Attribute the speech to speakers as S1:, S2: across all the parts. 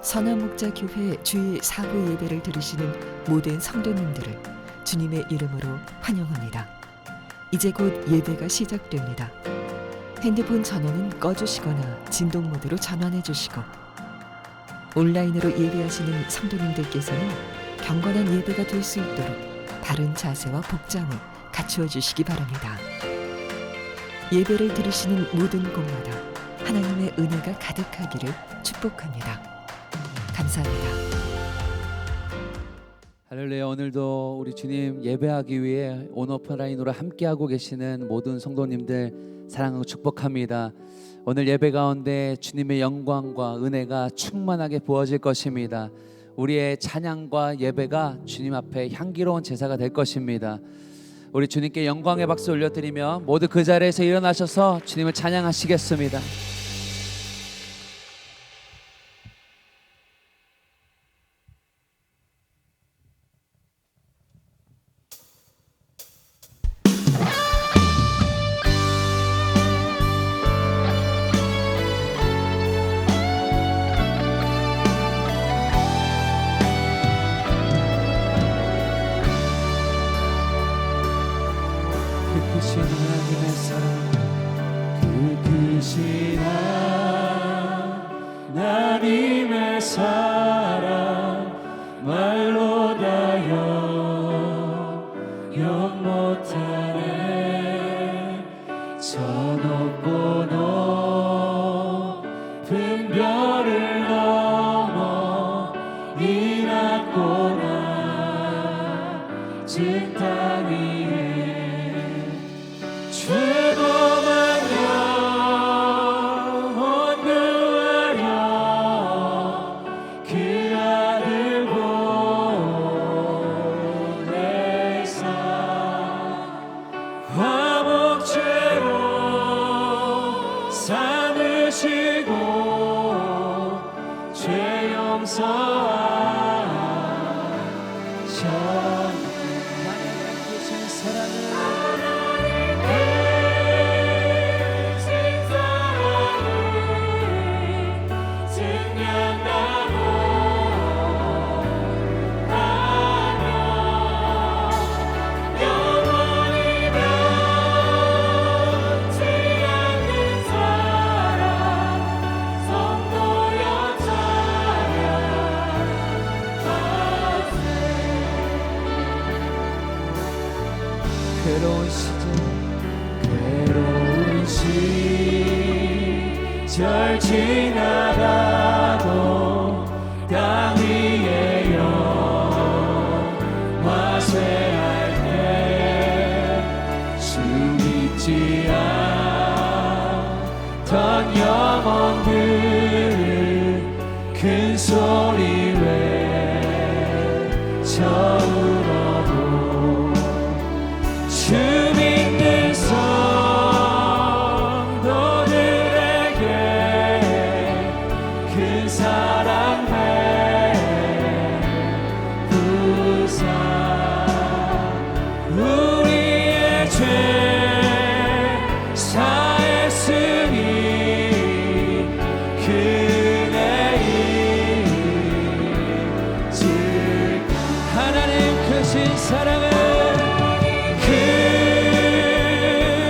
S1: 선화목자교회 주일 사부 예배를 들으시는 모든 성도님들을 주님의 이름으로 환영합니다. 이제 곧 예배가 시작됩니다. 핸드폰 전원은 꺼주시거나 진동 모드로 전환해 주시고, 온라인으로 예배하시는 성도님들께서는 경건한 예배가 될 수 있도록 바른 자세와 복장을 갖추어 주시기 바랍니다. 예배를 들으시는 모든 곳마다 하나님의 은혜가 가득하기를 축복합니다. 감사합니다.
S2: 할렐루야. 오늘도 우리 주님 예배하기 위해 온오프라인으로 함께하고 계시는 모든 성도님들 사랑하고 축복합니다. 오늘 예배 가운데 주님의 영광과 은혜가 충만하게 부어질 것입니다. 우리의 찬양과 예배가 주님 앞에 향기로운 제사가 될 것입니다. 우리 주님께 영광의 박수 올려드리며 모두 그 자리에서 일어나셔서 주님을 찬양하시겠습니다. 크신 하나님의 사랑,
S3: 크신 하나님의 사랑 말로 다 영 못하네. 저 높고 높은 별을 넘어 이 낮고 낮은 땅 위에 최고만 영원 구하려 그 아들 보내사 화목제로 삼으시고 죄 용서하셨네. 하나님의 사랑을 증명하고 하며 영원히 변치 않는 사랑 성도여 찬양하세.
S2: 괴로운 시절
S3: 지나가도 땅 위에 영화 쇠할 때 주 믿지 않던 영혼들을 큰 소리 외쳐울어도 주 믿는 사랑 베푸사 우리의 죄 사했으니 그네 잊을 하나님 크신 사랑을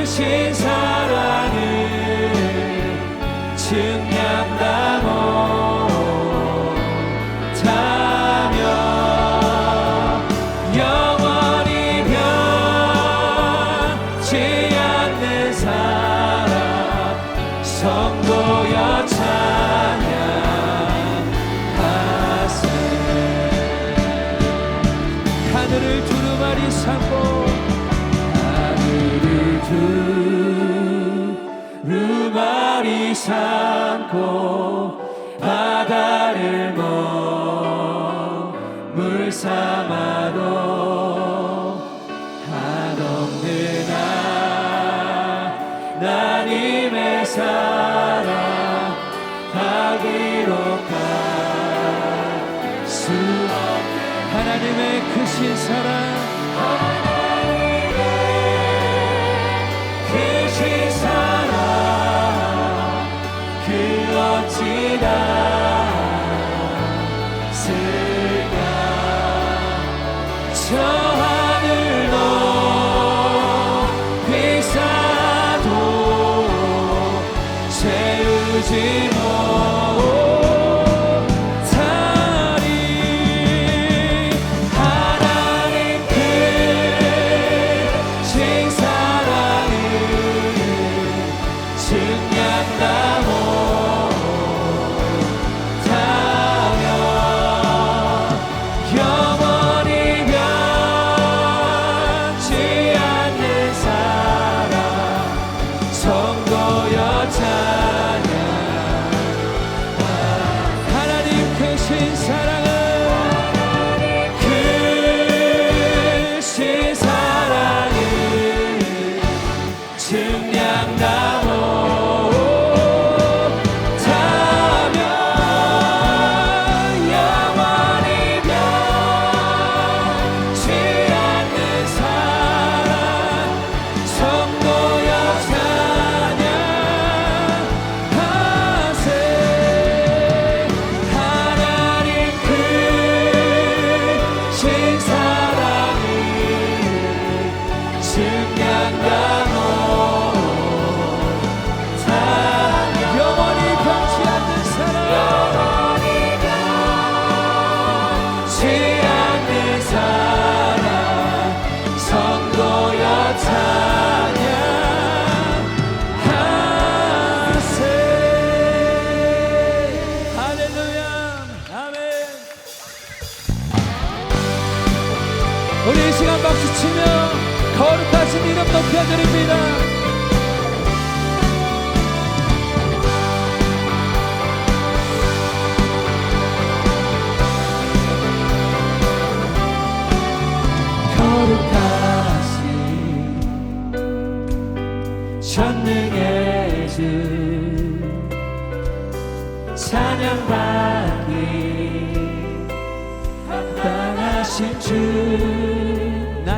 S3: 크신 사랑을 증명하고 영원히 변치 않는 사랑 성도여 찬양하세. 하늘을 두루마리 삼고 하늘을 두루마리 삼고 바다를 물 삼아도 한없는 하나님의 사랑 다 기록할 수 없네. 하나님의 크신 사랑 하나님의 크신 사랑 그 어찌다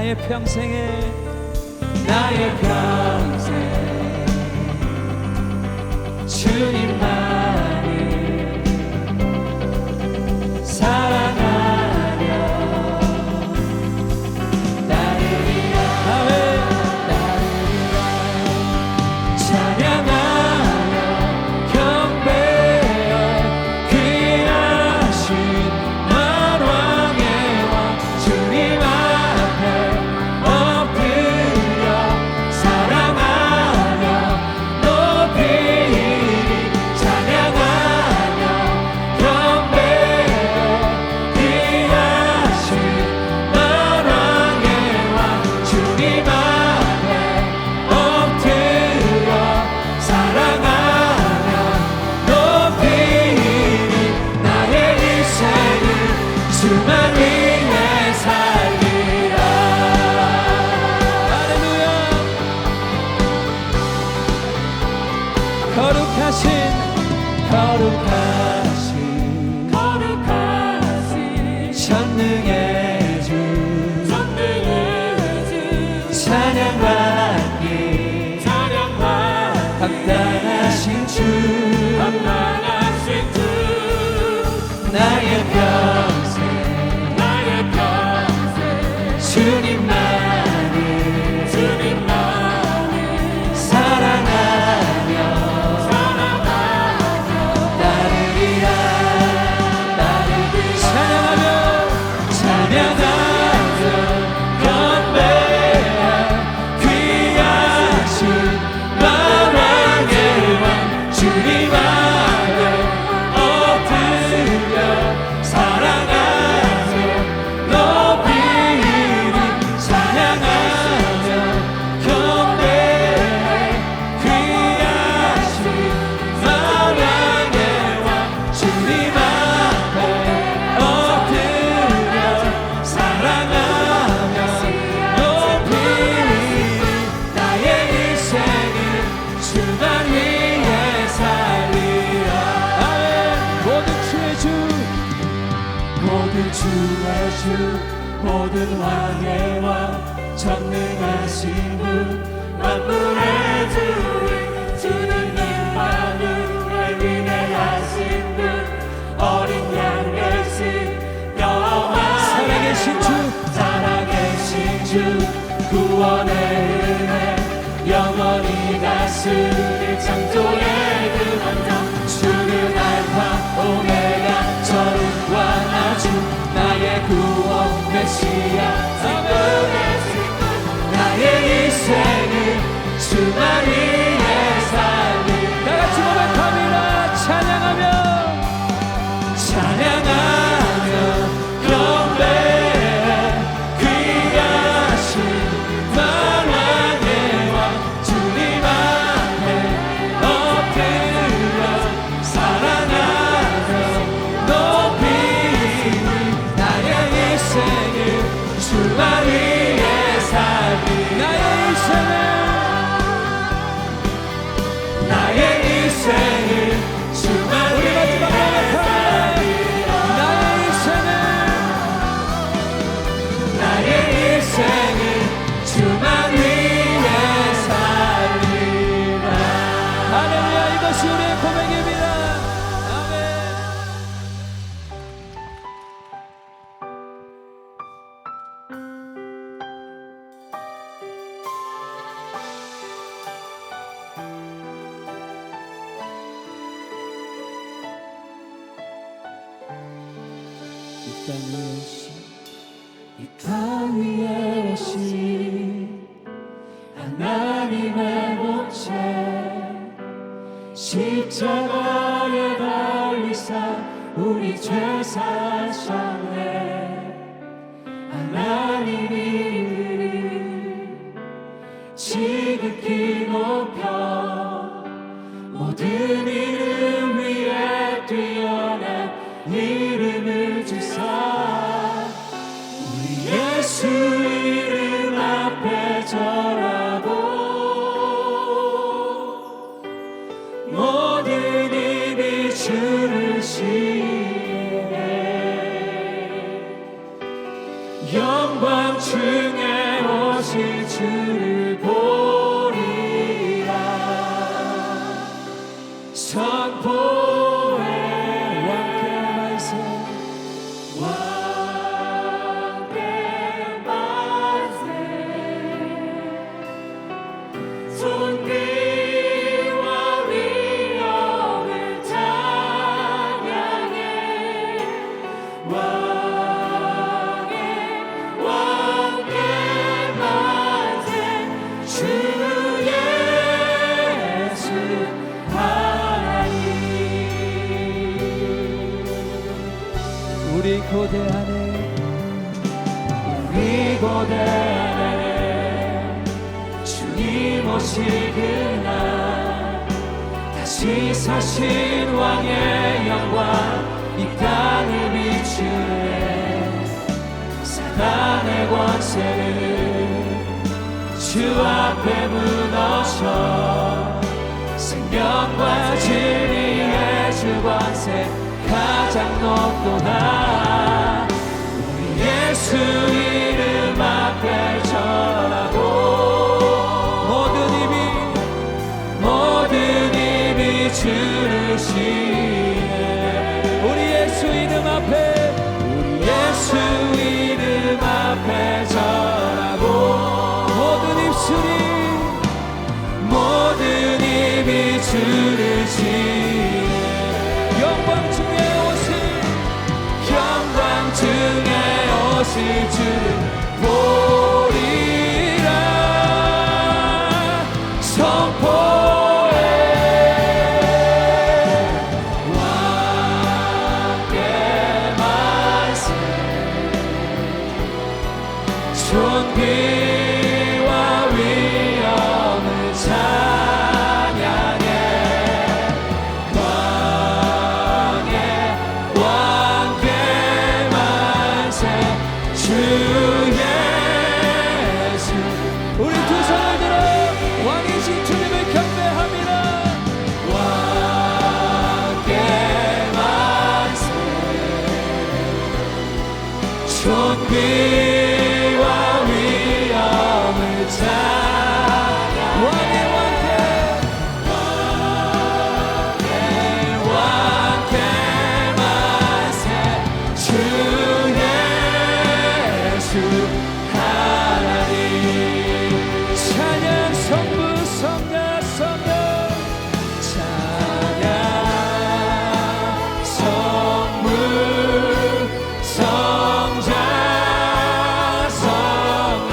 S3: 나의 평생에
S2: 나의 평생 주님만을 사랑하며 나를 위하여 찬양하며 경배해 귀하신 만왕의 왕 주님 앞에 엎드려 사랑하며 높이리 찬양하며 경배해 귀하신 만왕의 왕 주님 앞에 엎드려 사랑하며 높이리 나의 인생을 주만 위해 살리라.
S3: 할렐루야. 거룩하신
S2: 전능의 주 찬양받기 합당하신 주 나의 평생 주님만을 사랑하며 나를 위하여 찬양하며 경배해 귀하신 만왕의 왕 주님 앞에 엎드려 사랑하며 높이리 찬양하며 경배해 귀하신 만왕의 왕 주님 앞에 엎드려 사랑하며 높이리 나의 인생을 주만 위해 살리라.
S3: 모든 주의 주
S2: 모든 주의 주 모든 왕의 왕 전능하신 분 만물의 주인 주님만을 위대하신 분 어린 양 대신
S3: 살아계신 주
S2: 살아계신 주 구원의 은혜 영원히 다스릴 창조의 그 원정 주는 알파 오메가 처음과 나중 나의 구원 메시아 나의 인생을 주만 위해 살리
S3: 다 같이 고백합니다. 찬양하며
S2: 경배해 귀하신 만왕의 왕 주님 앞에 엎드려 사랑하며 높이리 나의 인생을 주만 위해 살리 나의 인생을 주만 위해 나의 인생을 주만 위해 살리라.
S3: 할렐루야. 이것이 우리의 고백입니다. 아멘.
S2: 이 땅 위에 오신 하나님의 본체 십자가에 달리사 우리 죄 사셨네. 하나님이 이를 지극히 높여 모든 이름 위에 뛰어난 이름을 주사 우리 예수 이름 앞에 절하고 모든 입이 주를 시인해 영광 중에
S3: 오실 주를 보리라. 선포해 왕께 만세, 왕께 만세. 존귀와 위엄을 찬양해. 왕께 만세. 주 예수 하나님. 우리 고대하네, 우리 고대하네. 주님 오실 그날 다시 사신 왕의 영광 이 땅을 비추네. 사단의 권세는 주 앞에 무너져 생명과 진리의 주 권세 가장 높도다. 우리 예수 이름 앞에 절하고 모든 입이 주를 시인해. 우리 예수 이름 앞에, 우리 예수 이름 앞에 절하고 모든 입이 주를 시인해. 영광 중에 오실 주를 보리라. 선포해 왕께 만세. 존귀와 위엄을 찬양해. 왕께 만세. 주 예수. 우리 두 손을 들어 왕이신 주님을 경배합니다. 왕께 만세. 존귀와 위엄을 찬양. 왕께 만세. 주 예수 하나님. 찬양 성부 성자 성령. 찬양 성부 성자 성령.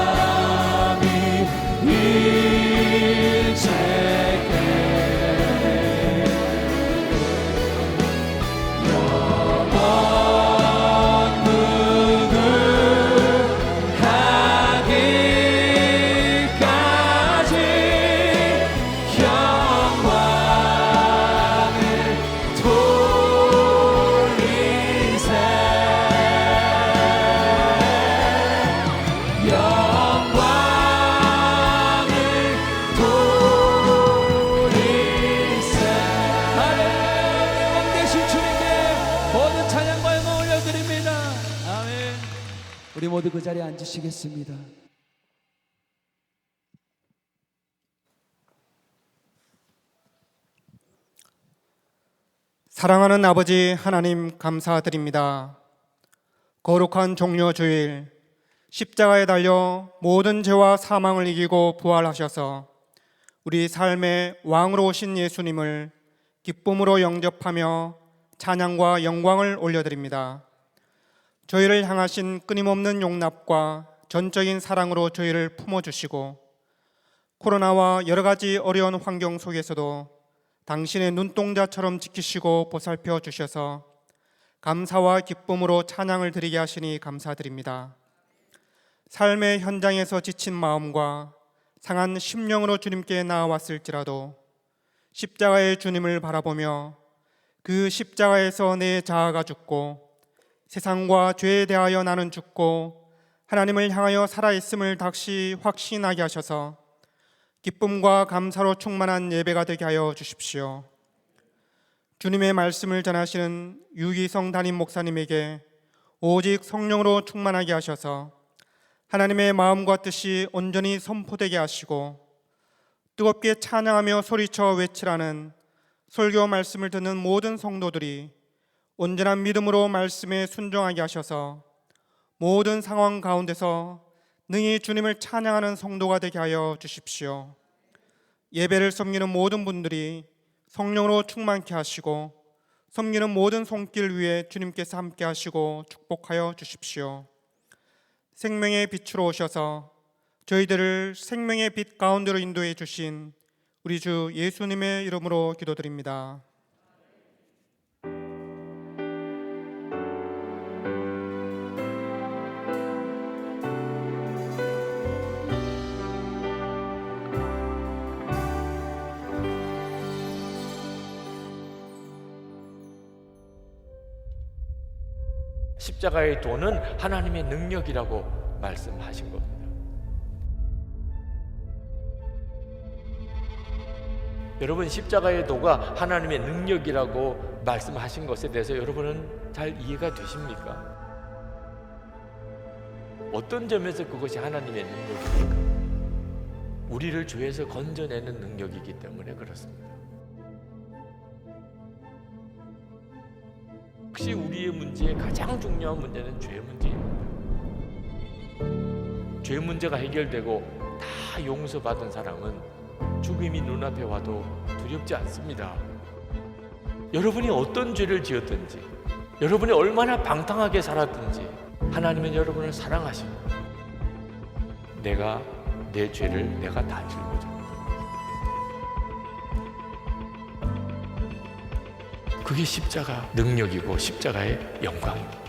S3: 성삼위 일체께 우리 모두 그 자리에 앉으시겠습니다.
S4: 사랑하는 아버지 하나님 감사드립니다. 거룩한 종려 주일 십자가에 달려 모든 죄와 사망을 이기고 부활하셔서 우리 삶의 왕으로 오신 예수님을 기쁨으로 영접하며 찬양과 영광을 올려드립니다. 저희를 향하신 끊임없는 용납과 전적인 사랑으로 저희를 품어주시고 코로나와 여러 가지 어려운 환경 속에서도 당신의 눈동자처럼 지키시고 보살펴 주셔서 감사와 기쁨으로 찬양을 드리게 하시니 감사드립니다. 삶의 현장에서 지친 마음과 상한 심령으로 주님께 나아왔을지라도 십자가의 주님을 바라보며 그 십자가에서 내 자아가 죽고 세상과 죄에 대하여 나는 죽고 하나님을 향하여 살아있음을 다시 확신하게 하셔서 기쁨과 감사로 충만한 예배가 되게 하여 주십시오. 주님의 말씀을 전하시는 유기성 담임 목사님에게 오직 성령으로 충만하게 하셔서 하나님의 마음과 뜻이 온전히 선포되게 하시고 뜨겁게 찬양하며 소리쳐 외치라는 설교 말씀을 듣는 모든 성도들이 온전한 믿음으로 말씀에 순종하게 하셔서 모든 상황 가운데서 능히 주님을 찬양하는 성도가 되게 하여 주십시오. 예배를 섬기는 모든 분들이 성령으로 충만케 하시고 섬기는 모든 손길 위에 주님께서 함께 하시고 축복하여 주십시오. 생명의 빛으로 오셔서 저희들을 생명의 빛 가운데로 인도해 주신 우리 주 예수님의 이름으로 기도드립니다.
S3: 십자가의 도는 하나님의 능력이라고 말씀하신 겁니다. 여러분, 십자가의 도가 하나님의 능력이라고 말씀하신 것에 대해서 여러분은 잘 이해가 되십니까? 어떤 점에서 그것이 하나님의 능력입니까? 우리를 죄에서 건져내는 능력이기 때문에 그렇습니다. 혹시 우리의 문제의 가장 중요한 문제는 죄 문제입니다. 죄 문제가 해결되고 다 용서받은 사람은 죽음이 눈앞에 와도 두렵지 않습니다. 여러분이 어떤 죄를 지었든지, 여러분이 얼마나 방탕하게 살았든지 하나님은 여러분을 사랑하시고 내 죄를 내가 다 짊어집니다. 그게 십자가 능력이고 십자가의 영광입니다.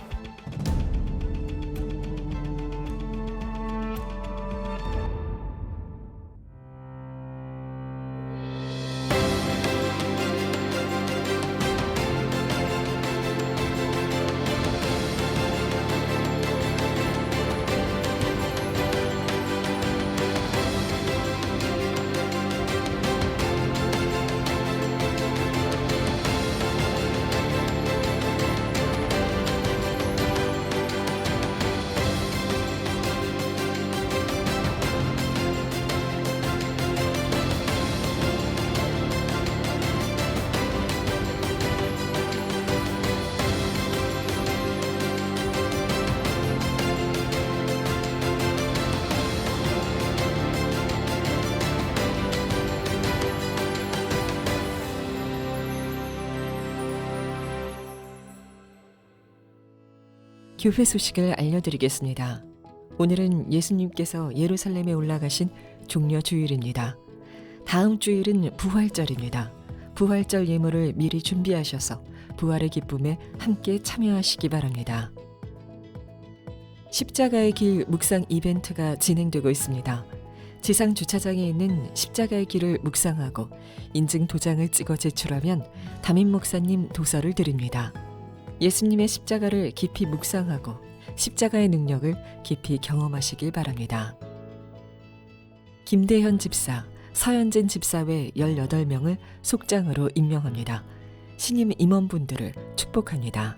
S1: 교회 소식을 알려드리겠습니다. 오늘은 예수님께서 예루살렘에 올라가신 종려 주일입니다. 다음 주일은 부활절입니다. 부활절 예물을 미리 준비하셔서 부활의 기쁨에 함께 참여하시기 바랍니다. 십자가의 길 묵상 이벤트가 진행되고 있습니다. 지상 주차장에 있는 십자가의 길을 묵상하고 인증 도장을 찍어 제출하면 담임 목사님 도서를 드립니다. 예수님의 십자가를 깊이 묵상하고 십자가의 능력을 깊이 경험하시길 바랍니다. 김대현 집사, 서현진 집사 외 18명을 속장으로 임명합니다. 신임 임원분들을 축복합니다.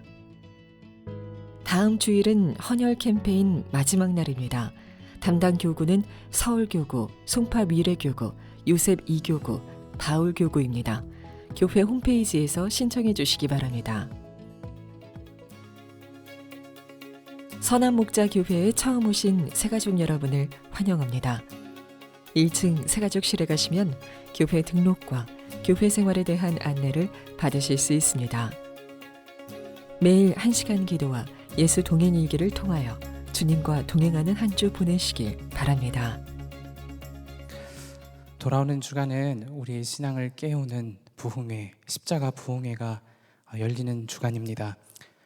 S1: 다음 주일은 헌혈 캠페인 마지막 날입니다. 담당 교구는 서울교구, 송파미래교구, 요셉 2교구, 바울교구입니다. 교회 홈페이지에서 신청해 주시기 바랍니다. 선한목자교회에 처음 오신 새가족 여러분을 환영합니다. 1층 새가족실에 가시면 교회 등록과 교회 생활에 대한 안내를 받으실 수 있습니다. 매일 1시간 기도와 예수 동행 일기를 통하여 주님과 동행하는 한 주 보내시길 바랍니다.
S5: 돌아오는 주간은 우리의 신앙을 깨우는 부흥회, 십자가 부흥회가 열리는 주간입니다.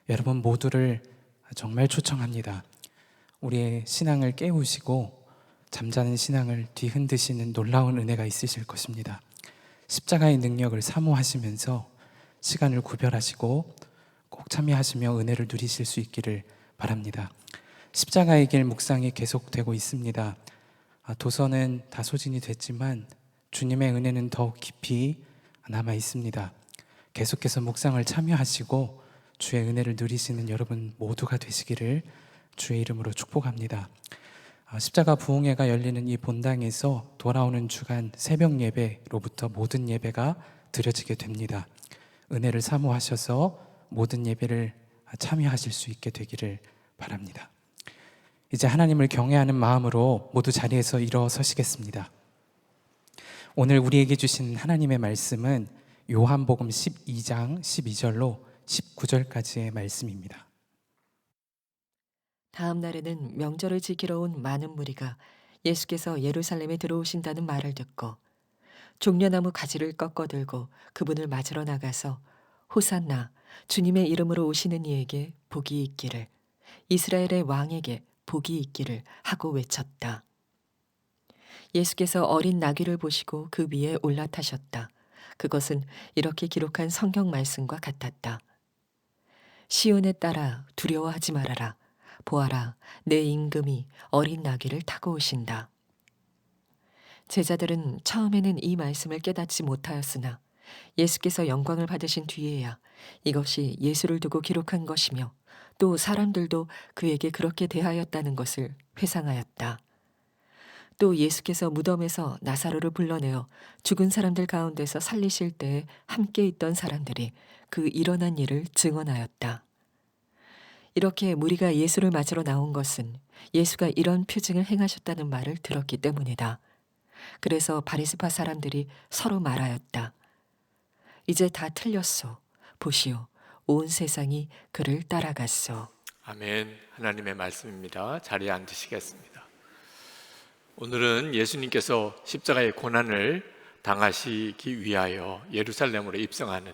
S5: 여러분 모두를 정말 초청합니다. 우리의 신앙을 깨우시고 잠자는 신앙을 뒤흔드시는 놀라운 은혜가 있으실 것입니다. 십자가의 능력을 사모하시면서 시간을 구별하시고 꼭 참여하시며 은혜를 누리실 수 있기를 바랍니다. 십자가의 길 묵상이 계속되고 있습니다. 도서는 다 소진이 됐지만 주님의 은혜는 더욱 깊이 남아 있습니다. 계속해서 묵상을 참여하시고 주의 은혜를 누리시는 여러분 모두가 되시기를 주의 이름으로 축복합니다. 십자가 부흥회가 열리는 이 본당에서 돌아오는 주간 새벽 예배로부터 모든 예배가 드려지게 됩니다. 은혜를 사모하셔서 모든 예배를 참여하실 수 있게 되기를 바랍니다. 이제 하나님을 경외하는 마음으로 모두 자리에서 일어서시겠습니다. 오늘 우리에게 주신 하나님의 말씀은 요한복음 12장 12절로 19절까지의 말씀입니다.
S1: 다음 날에는 명절을 지키러 온 많은 무리가 예수께서 예루살렘에 들어오신다는 말을 듣고 종려나무 가지를 꺾어들고 그분을 맞으러 나가서 호산나 주님의 이름으로 오시는 이에게 복이 있기를, 이스라엘의 왕에게 복이 있기를 하고 외쳤다. 예수께서 어린 나귀를 보시고 그 위에 올라타셨다. 그것은 이렇게 기록한 성경 말씀과 같았다. 시온에 따라 두려워하지 말아라. 보아라, 내 임금이 어린 나귀를 타고 오신다. 제자들은 처음에는 이 말씀을 깨닫지 못하였으나 예수께서 영광을 받으신 뒤에야 이것이 예수를 두고 기록한 것이며 또 사람들도 그에게 그렇게 대하였다는 것을 회상하였다. 또 예수께서 무덤에서 나사로를 불러내어 죽은 사람들 가운데서 살리실 때에 함께 있던 사람들이 그 일어난 일을 증언하였다. 이렇게 무리가 예수를 맞으러 나온 것은 예수가 이런 표징을 행하셨다는 말을 들었기 때문이다. 그래서 바리새파 사람들이 서로 말하였다. 이제 다 틀렸소. 보시오. 온 세상이 그를 따라갔소.
S3: 아멘. 하나님의 말씀입니다. 자리에 앉으시겠습니다. 오늘은 예수님께서 십자가의 고난을 당하시기 위하여 예루살렘으로 입성하는,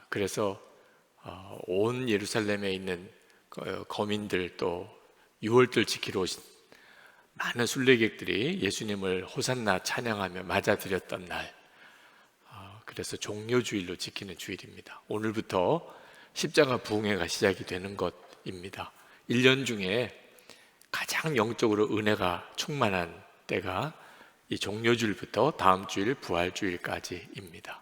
S3: 그래서 온 예루살렘에 있는 거민들 또 유월절 지키러 오신 많은 순례객들이 예수님을 호산나 찬양하며 맞아들였던 날, 그래서 종료주일로 지키는 주일입니다. 오늘부터 십자가 부흥회가 시작이 되는 것입니다. 1년 중에 가장 영적으로 은혜가 충만한 때가 이 종료주일부터 다음 주일 부활주일까지입니다.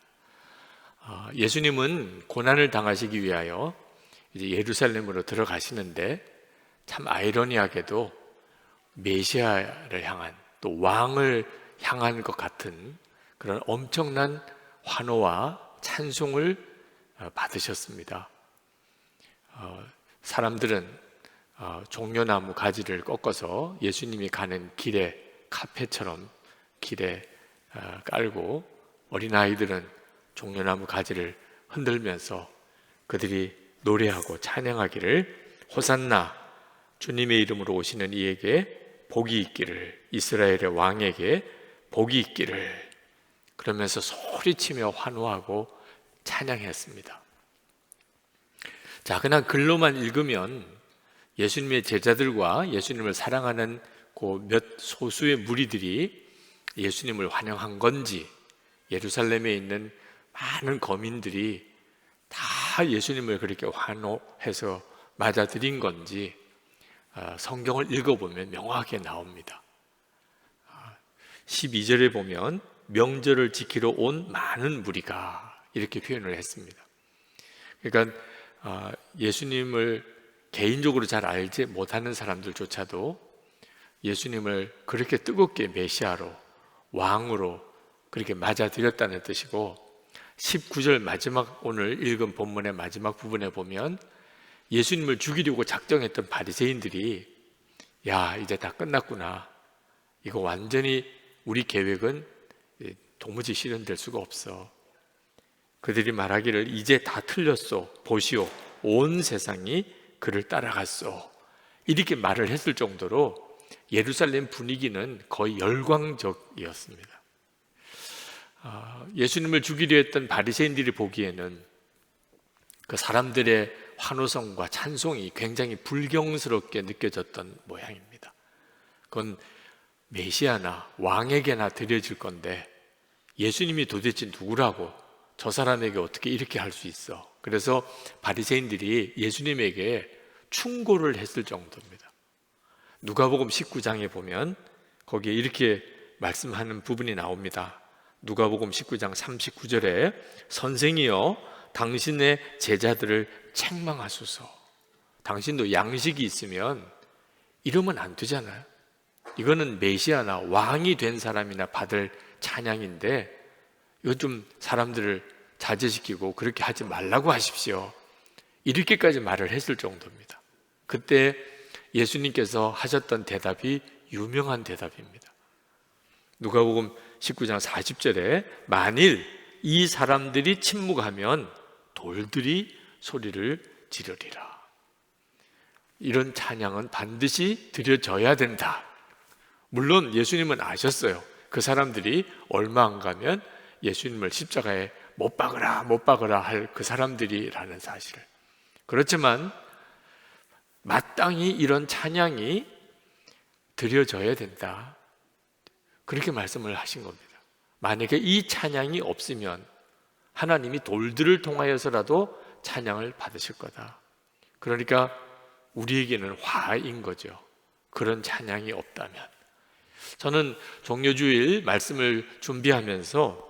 S3: 예수님은 고난을 당하시기 위하여 이제 예루살렘으로 들어가시는데 참 아이러니하게도 메시아를 향한, 또 왕을 향한 것 같은 그런 엄청난 환호와 찬송을 받으셨습니다. 사람들은 종려나무 가지를 꺾어서 예수님이 가는 길에 카페처럼 길에 깔고, 어린아이들은 종려나무 가지를 흔들면서 그들이 노래하고 찬양하기를, 호산나 주님의 이름으로 오시는 이에게 복이 있기를, 이스라엘의 왕에게 복이 있기를, 그러면서 소리치며 환호하고 찬양했습니다. 자, 그냥 글로만 읽으면 예수님의 제자들과 예수님을 사랑하는 그 몇 소수의 무리들이 예수님을 환영한 건지, 예루살렘에 있는 많은 거민들이 다 예수님을 그렇게 환호해서 맞아들인 건지 성경을 읽어보면 명확하게 나옵니다. 12절에 보면 명절을 지키러 온 많은 무리가, 이렇게 표현을 했습니다. 그러니까 예수님을 개인적으로 잘 알지 못하는 사람들조차도 예수님을 그렇게 뜨겁게 메시아로, 왕으로 그렇게 맞아들였다는 뜻이고, 19절 마지막, 오늘 읽은 본문의 마지막 부분에 보면 예수님을 죽이려고 작정했던 바리새인들이 야, 이제 다 끝났구나, 이거 완전히 우리 계획은 도무지 실현될 수가 없어. 그들이 말하기를 이제 다 틀렸소. 보시오. 온 세상이 그를 따라갔소. 이렇게 말을 했을 정도로 예루살렘 분위기는 거의 열광적이었습니다. 예수님을 죽이려 했던 바리새인들이 보기에는 그 사람들의 환호성과 찬송이 굉장히 불경스럽게 느껴졌던 모양입니다. 그건 메시아나 왕에게나 드려질 건데 예수님이 도대체 누구라고, 저 사람에게 어떻게 이렇게 할 수 있어? 그래서 바리새인들이 예수님에게 충고를 했을 정도입니다. 누가복음 19장에 보면 거기에 이렇게 말씀하는 부분이 나옵니다. 누가복음 19장 39절에 선생이여 당신의 제자들을 책망하소서. 당신도 양식이 있으면 이러면 안 되잖아요. 이거는 메시아나 왕이 된 사람이나 받을 찬양인데 이거 좀 사람들을 자제시키고 그렇게 하지 말라고 하십시오. 이렇게까지 말을 했을 정도입니다. 그때 예수님께서 하셨던 대답이 유명한 대답입니다. 누가복음 19장 40절에 만일 이 사람들이 침묵하면 돌들이 소리를 지르리라. 이런 찬양은 반드시 드려져야 된다. 물론 예수님은 아셨어요. 그 사람들이 얼마 안 가면 예수님을 십자가에 못 박으라 할 그 사람들이라는 사실을. 그렇지만 마땅히 이런 찬양이 드려져야 된다. 그렇게 말씀을 하신 겁니다. 만약에 이 찬양이 없으면 하나님이 돌들을 통하여서라도 찬양을 받으실 거다. 그러니까 우리에게는 화인 거죠. 그런 찬양이 없다면. 저는 종료주일 말씀을 준비하면서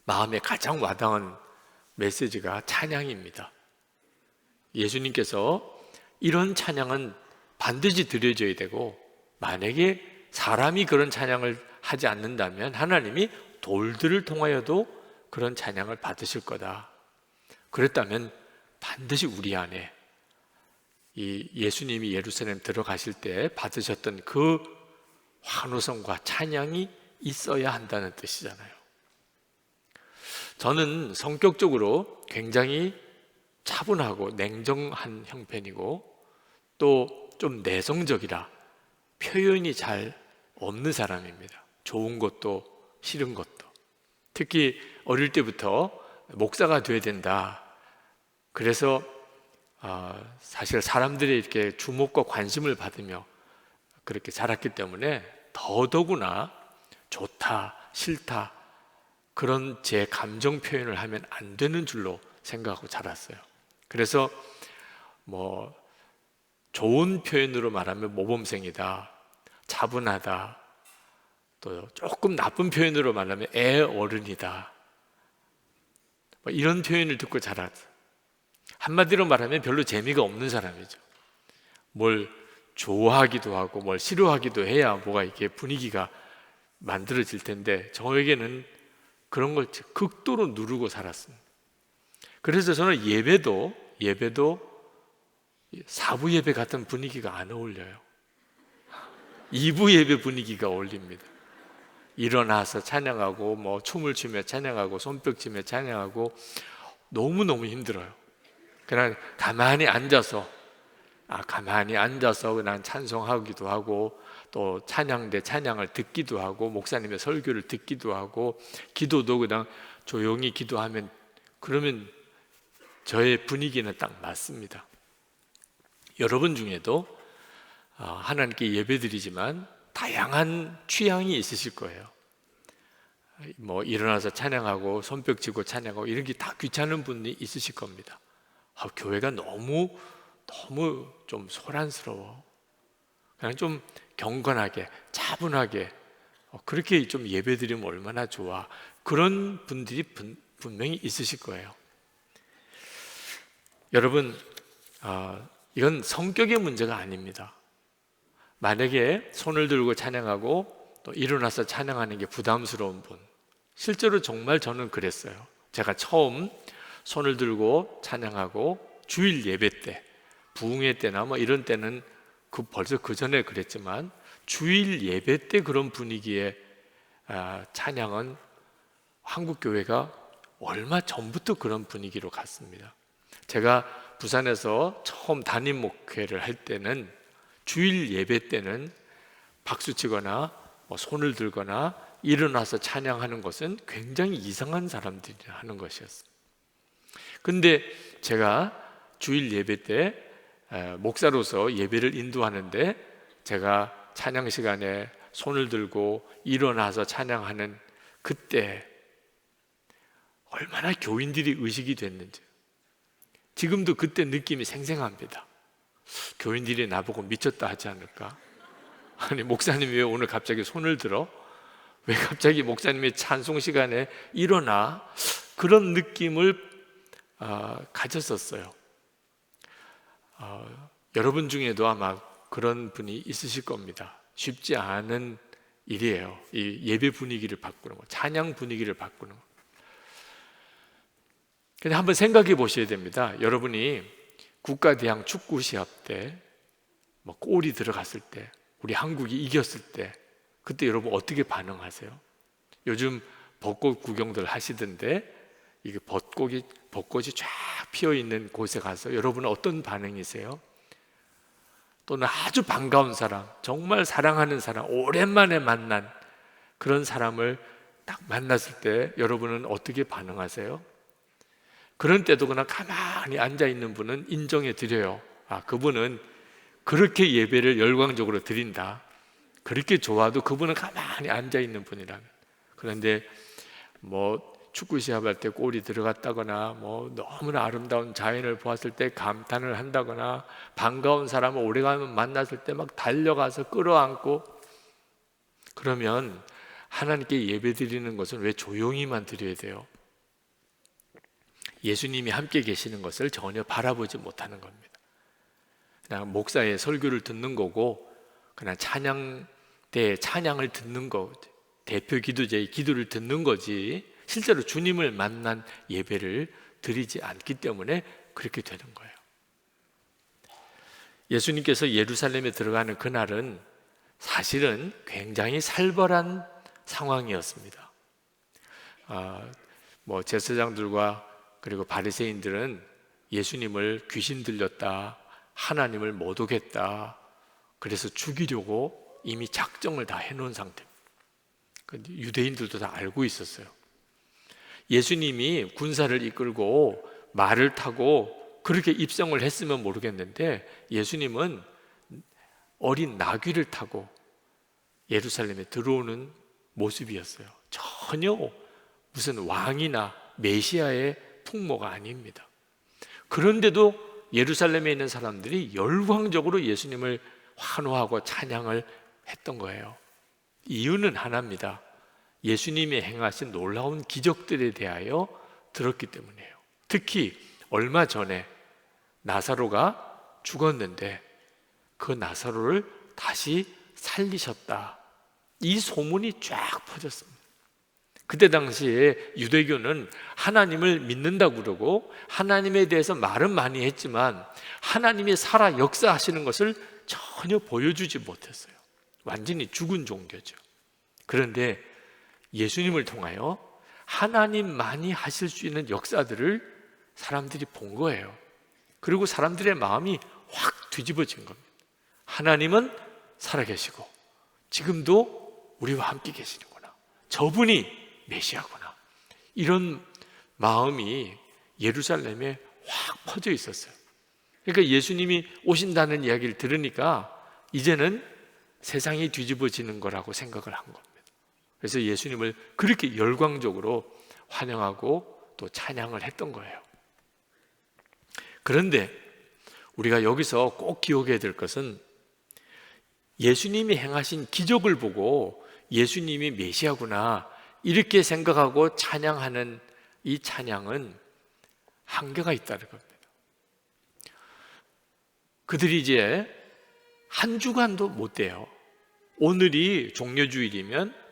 S3: 마음에 가장 와닿은 메시지가 찬양입니다. 예수님께서 이런 찬양은 반드시 드려져야 되고, 만약에 사람이 그런 찬양을 하지 않는다면 하나님이 돌들을 통하여도 그런 찬양을 받으실 거다. 그랬다면 반드시 우리 안에 이 예수님이 예루살렘 들어가실 때 받으셨던 그 환호성과 찬양이 있어야 한다는 뜻이잖아요. 저는 성격적으로 굉장히 차분하고 냉정한 형편이고 또 좀 내성적이라 표현이 잘 없는 사람입니다. 좋은 것도 싫은 것도. 특히 어릴 때부터 목사가 돼야 된다. 그래서 사실 사람들의 이렇게 주목과 관심을 받으며 그렇게 자랐기 때문에 더더구나 좋다, 싫다 그런 제 감정 표현을 하면 안 되는 줄로 생각하고 자랐어요. 그래서 좋은 표현으로 말하면 모범생이다, 차분하다, 또 조금 나쁜 표현으로 말하면 애 어른이다, 이런 표현을 듣고 자랐어요. 한마디로 말하면 별로 재미가 없는 사람이죠. 뭘 좋아하기도 하고 뭘 싫어하기도 해야 뭐가 이렇게 분위기가 만들어질 텐데 저에게는 그런 걸 극도로 누르고 살았습니다. 그래서 저는 예배도 4부 예배 같은 분위기가 안 어울려요. 2부 예배 분위기가 어울립니다. 일어나서 찬양하고 춤을 추며 찬양하고 손뼉 치며 찬양하고 너무너무 힘들어요. 그냥 가만히 앉아서 그냥 찬송하기도 하고 또 찬양대 찬양을 듣기도 하고 목사님의 설교를 듣기도 하고 기도도 그냥 조용히 기도하면 그러면 저의 분위기는 딱 맞습니다. 여러분 중에도 하나님께 예배드리지만 다양한 취향이 있으실 거예요. 일어나서 찬양하고 손뼉 치고 찬양하고 이런 게 다 귀찮은 분이 있으실 겁니다. 교회가 너무 좀 소란스러워. 그냥 좀 경건하게 차분하게 그렇게 좀 예배드리면 얼마나 좋아. 그런 분들이 분명히 있으실 거예요. 여러분, 이건 성격의 문제가 아닙니다. 만약에 손을 들고 찬양하고 또 일어나서 찬양하는 게 부담스러운 분, 실제로 정말 저는 그랬어요. 제가 처음 손을 들고 찬양하고 주일 예배 때, 부흥회 때나 이런 때는 벌써 그 전에 그랬지만 주일 예배 때 그런 분위기의 찬양은 한국 교회가 얼마 전부터 그런 분위기로 갔습니다. 제가 부산에서 처음 담임 목회를 할 때는 주일 예배 때는 박수치거나 손을 들거나 일어나서 찬양하는 것은 굉장히 이상한 사람들이 하는 것이었습니다. 근데 제가 주일 예배 때 목사로서 예배를 인도하는데 제가 찬양 시간에 손을 들고 일어나서 찬양하는 그때 얼마나 교인들이 의식이 됐는지 지금도 그때 느낌이 생생합니다. 교인들이 나보고 미쳤다 하지 않을까? 아니 목사님이 왜 오늘 갑자기 손을 들어? 왜 갑자기 목사님의 찬송 시간에 일어나? 그런 느낌을 가졌었어요. 여러분 중에도 아마 그런 분이 있으실 겁니다. 쉽지 않은 일이에요. 이 예배 분위기를 바꾸는 거, 찬양 분위기를 바꾸는 거. 근데 한번 생각해 보셔야 됩니다. 여러분이 국가대항 축구 시합 때, 골이 들어갔을 때, 우리 한국이 이겼을 때, 그때 여러분 어떻게 반응하세요? 요즘 벚꽃 구경들 하시던데, 이게 벚꽃이 쫙 피어 있는 곳에 가서 여러분은 어떤 반응이세요? 또는 아주 반가운 사람, 정말 사랑하는 사람, 오랜만에 만난 그런 사람을 딱 만났을 때 여러분은 어떻게 반응하세요? 그런 때도 그냥 가만히 앉아있는 분은 인정해 드려요. 그분은 그렇게 예배를 열광적으로 드린다. 그렇게 좋아도 그분은 가만히 앉아있는 분이라면. 그런데 축구 시합할 때 골이 들어갔다거나 너무나 아름다운 자연을 보았을 때 감탄을 한다거나 반가운 사람을 오래간만에 만났을 때 막 달려가서 끌어안고, 그러면 하나님께 예배 드리는 것은 왜 조용히만 드려야 돼요? 예수님이 함께 계시는 것을 전혀 바라보지 못하는 겁니다. 그냥 목사의 설교를 듣는 거고, 그냥 찬양을 듣는 거, 대표 기도자의 기도를 듣는 거지 실제로 주님을 만난 예배를 드리지 않기 때문에 그렇게 되는 거예요. 예수님께서 예루살렘에 들어가는 그날은 사실은 굉장히 살벌한 상황이었습니다. 제사장들과 그리고 바리새인들은 예수님을 귀신 들렸다, 하나님을 모독했다, 그래서 죽이려고 이미 작정을 다 해놓은 상태입니다. 유대인들도 다 알고 있었어요. 예수님이 군사를 이끌고 말을 타고 그렇게 입성을 했으면 모르겠는데, 예수님은 어린 나귀를 타고 예루살렘에 들어오는 모습이었어요. 전혀 무슨 왕이나 메시아의 풍모가 아닙니다. 그런데도 예루살렘에 있는 사람들이 열광적으로 예수님을 환호하고 찬양을 했던 거예요. 이유는 하나입니다. 예수님이 행하신 놀라운 기적들에 대하여 들었기 때문이에요. 특히 얼마 전에 나사로가 죽었는데 그 나사로를 다시 살리셨다, 이 소문이 쫙 퍼졌습니다. 그때 당시에 유대교는 하나님을 믿는다고 그러고 하나님에 대해서 말은 많이 했지만 하나님이 살아 역사하시는 것을 전혀 보여주지 못했어요. 완전히 죽은 종교죠. 그런데 예수님을 통하여 하나님만이 하실 수 있는 역사들을 사람들이 본 거예요. 그리고 사람들의 마음이 확 뒤집어진 겁니다. 하나님은 살아계시고 지금도 우리와 함께 계시는구나, 저분이 메시아구나, 이런 마음이 예루살렘에 확 퍼져 있었어요. 그러니까 예수님이 오신다는 이야기를 들으니까 이제는 세상이 뒤집어지는 거라고 생각을 한 겁니다. 그래서 예수님을 그렇게 열광적으로 환영하고 또 찬양을 했던 거예요. 그런데 우리가 여기서 꼭 기억해야 될 것은 예수님이 행하신 기적을 보고 예수님이 메시아구나 이렇게 생각하고 찬양하는 이 찬양은 한계가 있다는 겁니다. 그들이 이제 한 주간도 못 돼요. 오늘이 종려주일이면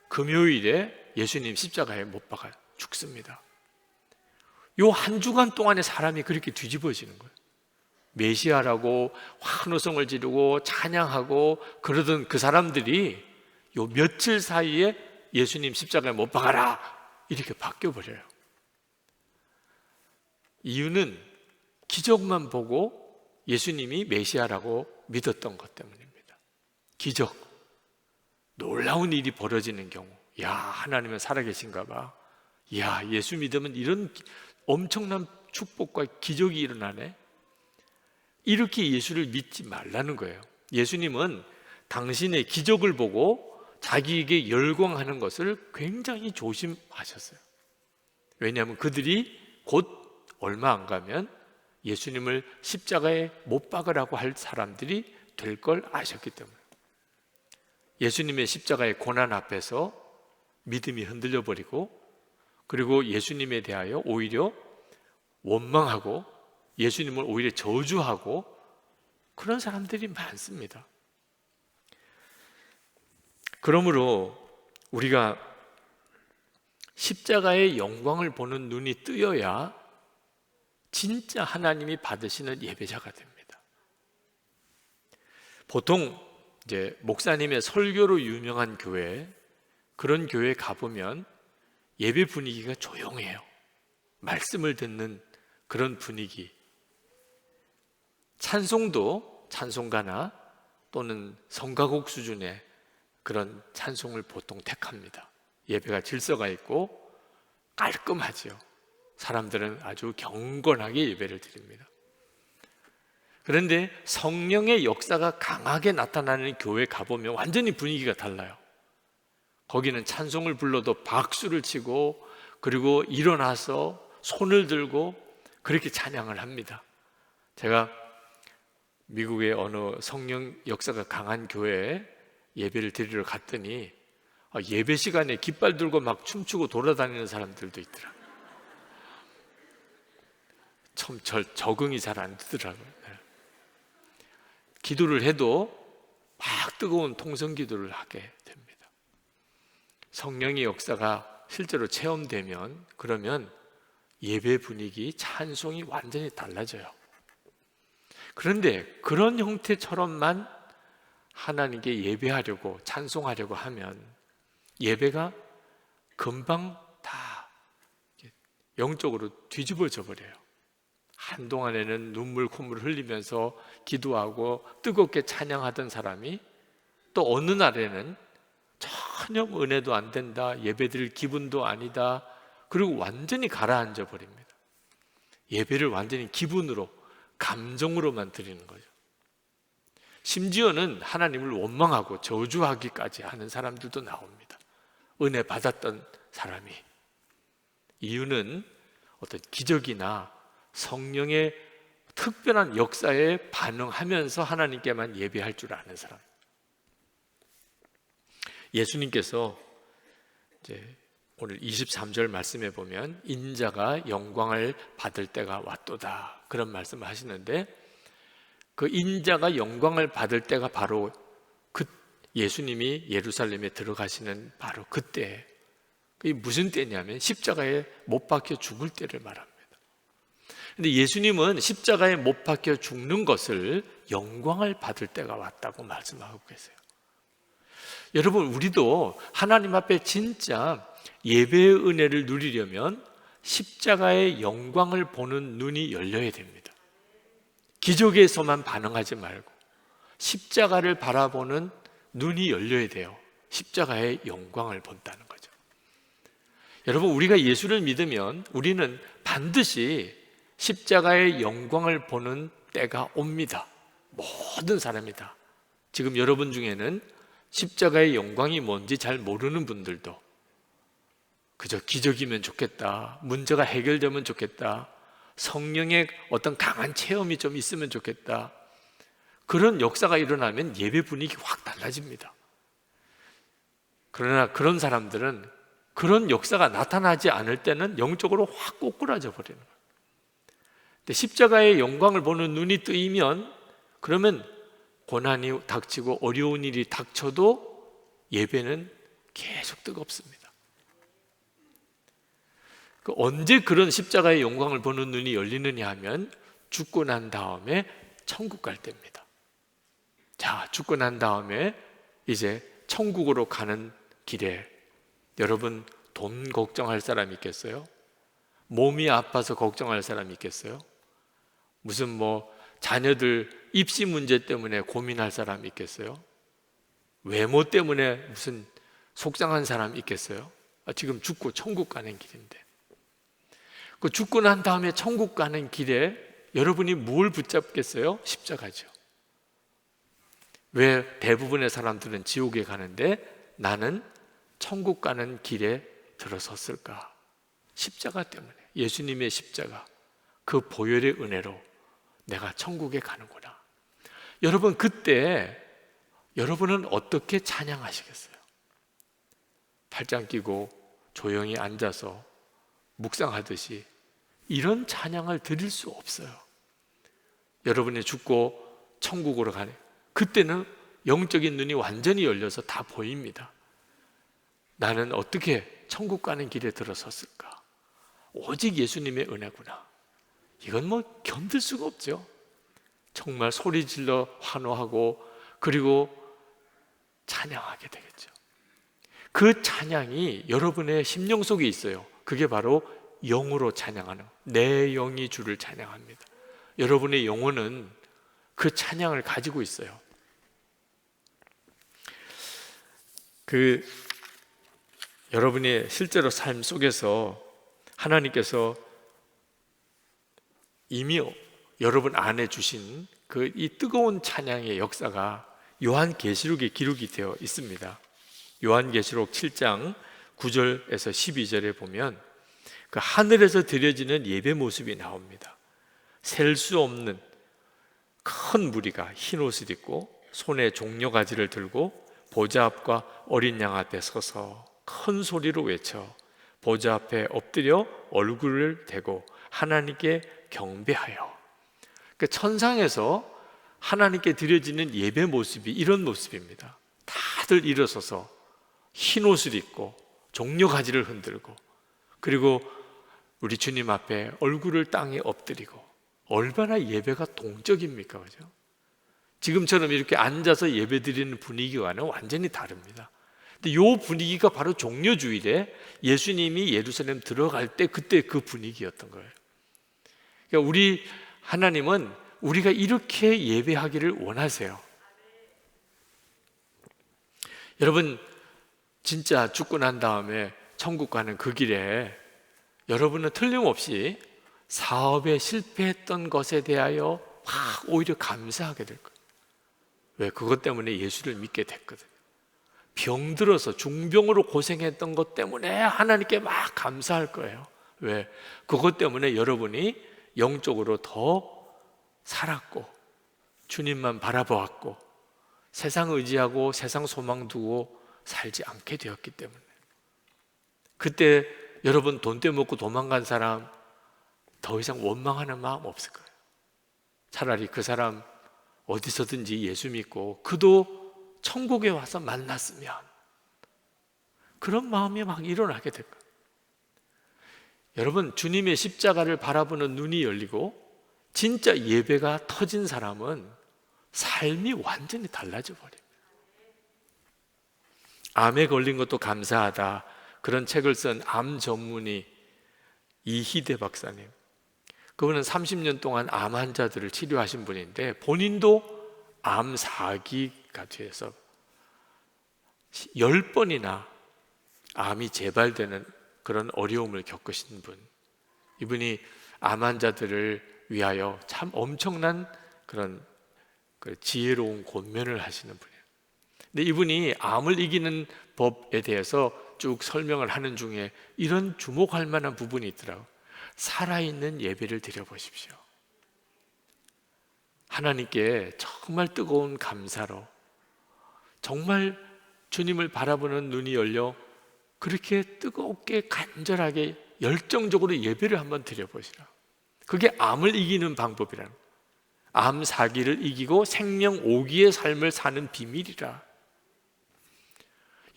S3: 금요일에 예수님 십자가에 못 박아 죽습니다. 요 한 주간 동안에 사람이 그렇게 뒤집어지는 거예요. 메시아라고 환호성을 지르고 찬양하고 그러던 그 사람들이 요 며칠 사이에 예수님 십자가에 못 박아라 이렇게 바뀌어버려요. 이유는 기적만 보고 예수님이 메시아라고 믿었던 것 때문입니다. 기적, 놀라운 일이 벌어지는 경우, 야, 하나님은 살아계신가 봐, 야, 예수 믿으면 이런 엄청난 축복과 기적이 일어나네, 이렇게 예수를 믿지 말라는 거예요. 예수님은 당신의 기적을 보고 자기에게 열광하는 것을 굉장히 조심하셨어요. 왜냐하면 그들이 곧 얼마 안 가면 예수님을 십자가에 못 박으라고 할 사람들이 될 걸 아셨기 때문에, 예수님의 십자가의 고난 앞에서 믿음이 흔들려 버리고, 그리고 예수님에 대하여 오히려 원망하고 예수님을 오히려 저주하고 그런 사람들이 많습니다. 그러므로 우리가 십자가의 영광을 보는 눈이 뜨여야 진짜 하나님이 받으시는 예배자가 됩니다. 보통 이제 목사님의 설교로 유명한 교회, 그런 교회에 가보면 예배 분위기가 조용해요. 말씀을 듣는 그런 분위기. 찬송도 찬송가나 또는 성가곡 수준의 그런 찬송을 보통 택합니다. 예배가 질서가 있고 깔끔하죠. 사람들은 아주 경건하게 예배를 드립니다. 그런데 성령의 역사가 강하게 나타나는 교회에 가보면 완전히 분위기가 달라요. 거기는 찬송을 불러도 박수를 치고 그리고 일어나서 손을 들고 그렇게 찬양을 합니다. 제가 미국의 어느 성령 역사가 강한 교회에 예배를 드리러 갔더니 예배 시간에 깃발 들고 막 춤추고 돌아다니는 사람들도 있더라고요. 참 적응이 잘 안 되더라고요. 기도를 해도 막 뜨거운 통성 기도를 하게 됩니다. 성령의 역사가 실제로 체험되면 그러면 예배 분위기, 찬송이 완전히 달라져요. 그런데 그런 형태처럼만 하나님께 예배하려고 찬송하려고 하면 예배가 금방 다 영적으로 뒤집어져 버려요. 한동안에는 눈물 콧물 흘리면서 기도하고 뜨겁게 찬양하던 사람이 또 어느 날에는 전혀 은혜도 안 된다, 예배드릴 기분도 아니다, 그리고 완전히 가라앉아 버립니다. 예배를 완전히 기분으로, 감정으로만 드리는 거죠. 심지어는 하나님을 원망하고 저주하기까지 하는 사람들도 나옵니다. 은혜 받았던 사람이. 이유는 어떤 기적이나 성령의 특별한 역사에 반응하면서 하나님께만 예배할 줄 아는 사람. 예수님께서 이제 오늘 23절 말씀에 보면 인자가 영광을 받을 때가 왔도다, 그런 말씀을 하시는데 그 인자가 영광을 받을 때가 바로 그 예수님이 예루살렘에 들어가시는 바로 그때. 그게 무슨 때냐면 십자가에 못 박혀 죽을 때를 말합니다. 근데 예수님은 십자가에 못 박혀 죽는 것을 영광을 받을 때가 왔다고 말씀하고 계세요. 여러분, 우리도 하나님 앞에 진짜 예배의 은혜를 누리려면 십자가의 영광을 보는 눈이 열려야 됩니다. 기적에서만 반응하지 말고 십자가를 바라보는 눈이 열려야 돼요. 십자가의 영광을 본다는 거죠. 여러분, 우리가 예수를 믿으면 우리는 반드시 십자가의 영광을 보는 때가 옵니다. 모든 사람이 다. 지금 여러분 중에는 십자가의 영광이 뭔지 잘 모르는 분들도 그저 기적이면 좋겠다, 문제가 해결되면 좋겠다, 성령의 어떤 강한 체험이 좀 있으면 좋겠다, 그런 역사가 일어나면 예배 분위기 확 달라집니다. 그러나 그런 사람들은 그런 역사가 나타나지 않을 때는 영적으로 확 꼬꾸라져 버리는 거예요. 근데 십자가의 영광을 보는 눈이 뜨이면 그러면 고난이 닥치고 어려운 일이 닥쳐도 예배는 계속 뜨겁습니다. 언제 그런 십자가의 영광을 보는 눈이 열리느냐 하면 죽고 난 다음에 천국 갈 때입니다. 자, 죽고 난 다음에 이제 천국으로 가는 길에 여러분 돈 걱정할 사람 있겠어요? 몸이 아파서 걱정할 사람 있겠어요? 무슨 뭐 자녀들 입시 문제 때문에 고민할 사람 있겠어요? 외모 때문에 무슨 속상한 사람 있겠어요? 지금 죽고 천국 가는 길인데, 그 죽고 난 다음에 천국 가는 길에 여러분이 뭘 붙잡겠어요? 십자가죠. 왜 대부분의 사람들은 지옥에 가는데 나는 천국 가는 길에 들어섰을까? 십자가 때문에, 예수님의 십자가, 그 보혈의 은혜로 내가 천국에 가는구나. 여러분, 그때 여러분은 어떻게 찬양하시겠어요? 팔짱 끼고 조용히 앉아서 묵상하듯이 이런 찬양을 드릴 수 없어요. 여러분이 죽고 천국으로 가네. 그때는 영적인 눈이 완전히 열려서 다 보입니다. 나는 어떻게 천국 가는 길에 들어섰을까? 오직 예수님의 은혜구나. 이건 뭐 견딜 수가 없죠. 정말 소리 질러 환호하고 그리고 찬양하게 되겠죠. 그 찬양이 여러분의 심령 속에 있어요. 그게 바로 영으로 찬양하는, 내 영이 주를 찬양합니다. 여러분의 영혼은 그 찬양을 가지고 있어요. 여러분의 실제로 삶 속에서 하나님께서 이미 여러분 안에 주신 이 뜨거운 찬양의 역사가 요한계시록에 기록이 되어 있습니다. 요한계시록 7장 9절에서 12절에 보면 그 하늘에서 드려지는 예배 모습이 나옵니다. 셀 수 없는 큰 무리가 흰 옷을 입고 손에 종려가지를 들고 보좌 앞과 어린 양 앞에 서서 큰 소리로 외쳐 보좌 앞에 엎드려 얼굴을 대고 하나님께 경배하여. 그 천상에서 하나님께 드려지는 예배 모습이 이런 모습입니다. 다들 일어서서 흰 옷을 입고 종려가지를 흔들고 그리고 우리 주님 앞에 얼굴을 땅에 엎드리고. 얼마나 예배가 동적입니까? 그죠? 지금처럼 이렇게 앉아서 예배 드리는 분위기와는 완전히 다릅니다. 근데 이 분위기가 바로 종려주일에 예수님이 예루살렘 들어갈 때 그때 그 분위기였던 거예요. 그러니까 우리 하나님은 우리가 이렇게 예배하기를 원하세요. 여러분 진짜 죽고 난 다음에 천국 가는 그 길에 여러분은 틀림없이 사업에 실패했던 것에 대하여 막 오히려 감사하게 될 거예요. 왜? 그것 때문에 예수를 믿게 됐거든요. 병들어서 중병으로 고생했던 것 때문에 하나님께 막 감사할 거예요. 왜? 그것 때문에 여러분이 영적으로 더 살았고 주님만 바라보았고 세상 의지하고 세상 소망 두고 살지 않게 되었기 때문에. 그때 여러분 돈 떼먹고 도망간 사람 더 이상 원망하는 마음 없을 거예요. 차라리 그 사람 어디서든지 예수 믿고 그도 천국에 와서 만났으면, 그런 마음이 막 일어나게 될 거예요. 여러분 주님의 십자가를 바라보는 눈이 열리고 진짜 예배가 터진 사람은 삶이 완전히 달라져 버립니다. 암에 걸린 것도 감사하다, 그런 책을 쓴 암 전문의 이희대 박사님, 그분은 30년 동안 암 환자들을 치료하신 분인데 본인도 암 4기가 돼서 10번이나 암이 재발되는 그런 어려움을 겪으신 분. 이분이 암 환자들을 위하여 참 엄청난 그런 지혜로운 권면을 하시는 분이에요. 근데 이분이 암을 이기는 법에 대해서 쭉 설명을 하는 중에 이런 주목할 만한 부분이 있더라고요. 살아있는 예배를 드려보십시오. 하나님께 정말 뜨거운 감사로 정말 주님을 바라보는 눈이 열려 그렇게 뜨겁게 간절하게 열정적으로 예배를 한번 드려보시라. 그게 암을 이기는 방법이라는 거예요. 암 4기를 이기고 생명 5기의 삶을 사는 비밀이라.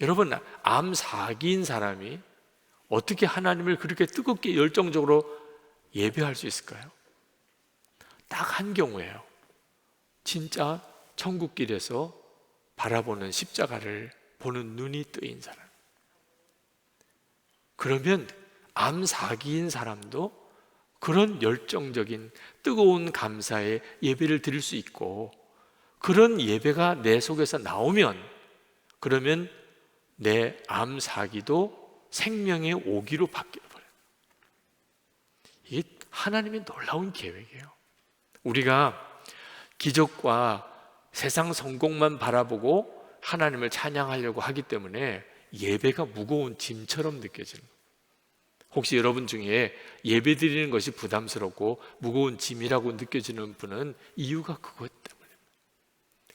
S3: 여러분 암 4기인 사람이 어떻게 하나님을 그렇게 뜨겁게 열정적으로 예배할 수 있을까요? 딱 한 경우예요. 진짜 천국길에서 바라보는 십자가를 보는 눈이 뜨인 사람. 그러면 암 4기인 사람도 그런 열정적인 뜨거운 감사의 예배를 드릴 수 있고, 그런 예배가 내 속에서 나오면 그러면 내 암 4기도 생명의 5기로 바뀌어버려요. 이게 하나님의 놀라운 계획이에요. 우리가 기적과 세상 성공만 바라보고 하나님을 찬양하려고 하기 때문에 예배가 무거운 짐처럼 느껴지는 거예요. 혹시 여러분 중에 예배 드리는 것이 부담스럽고 무거운 짐이라고 느껴지는 분은 이유가 그것 때문입니다.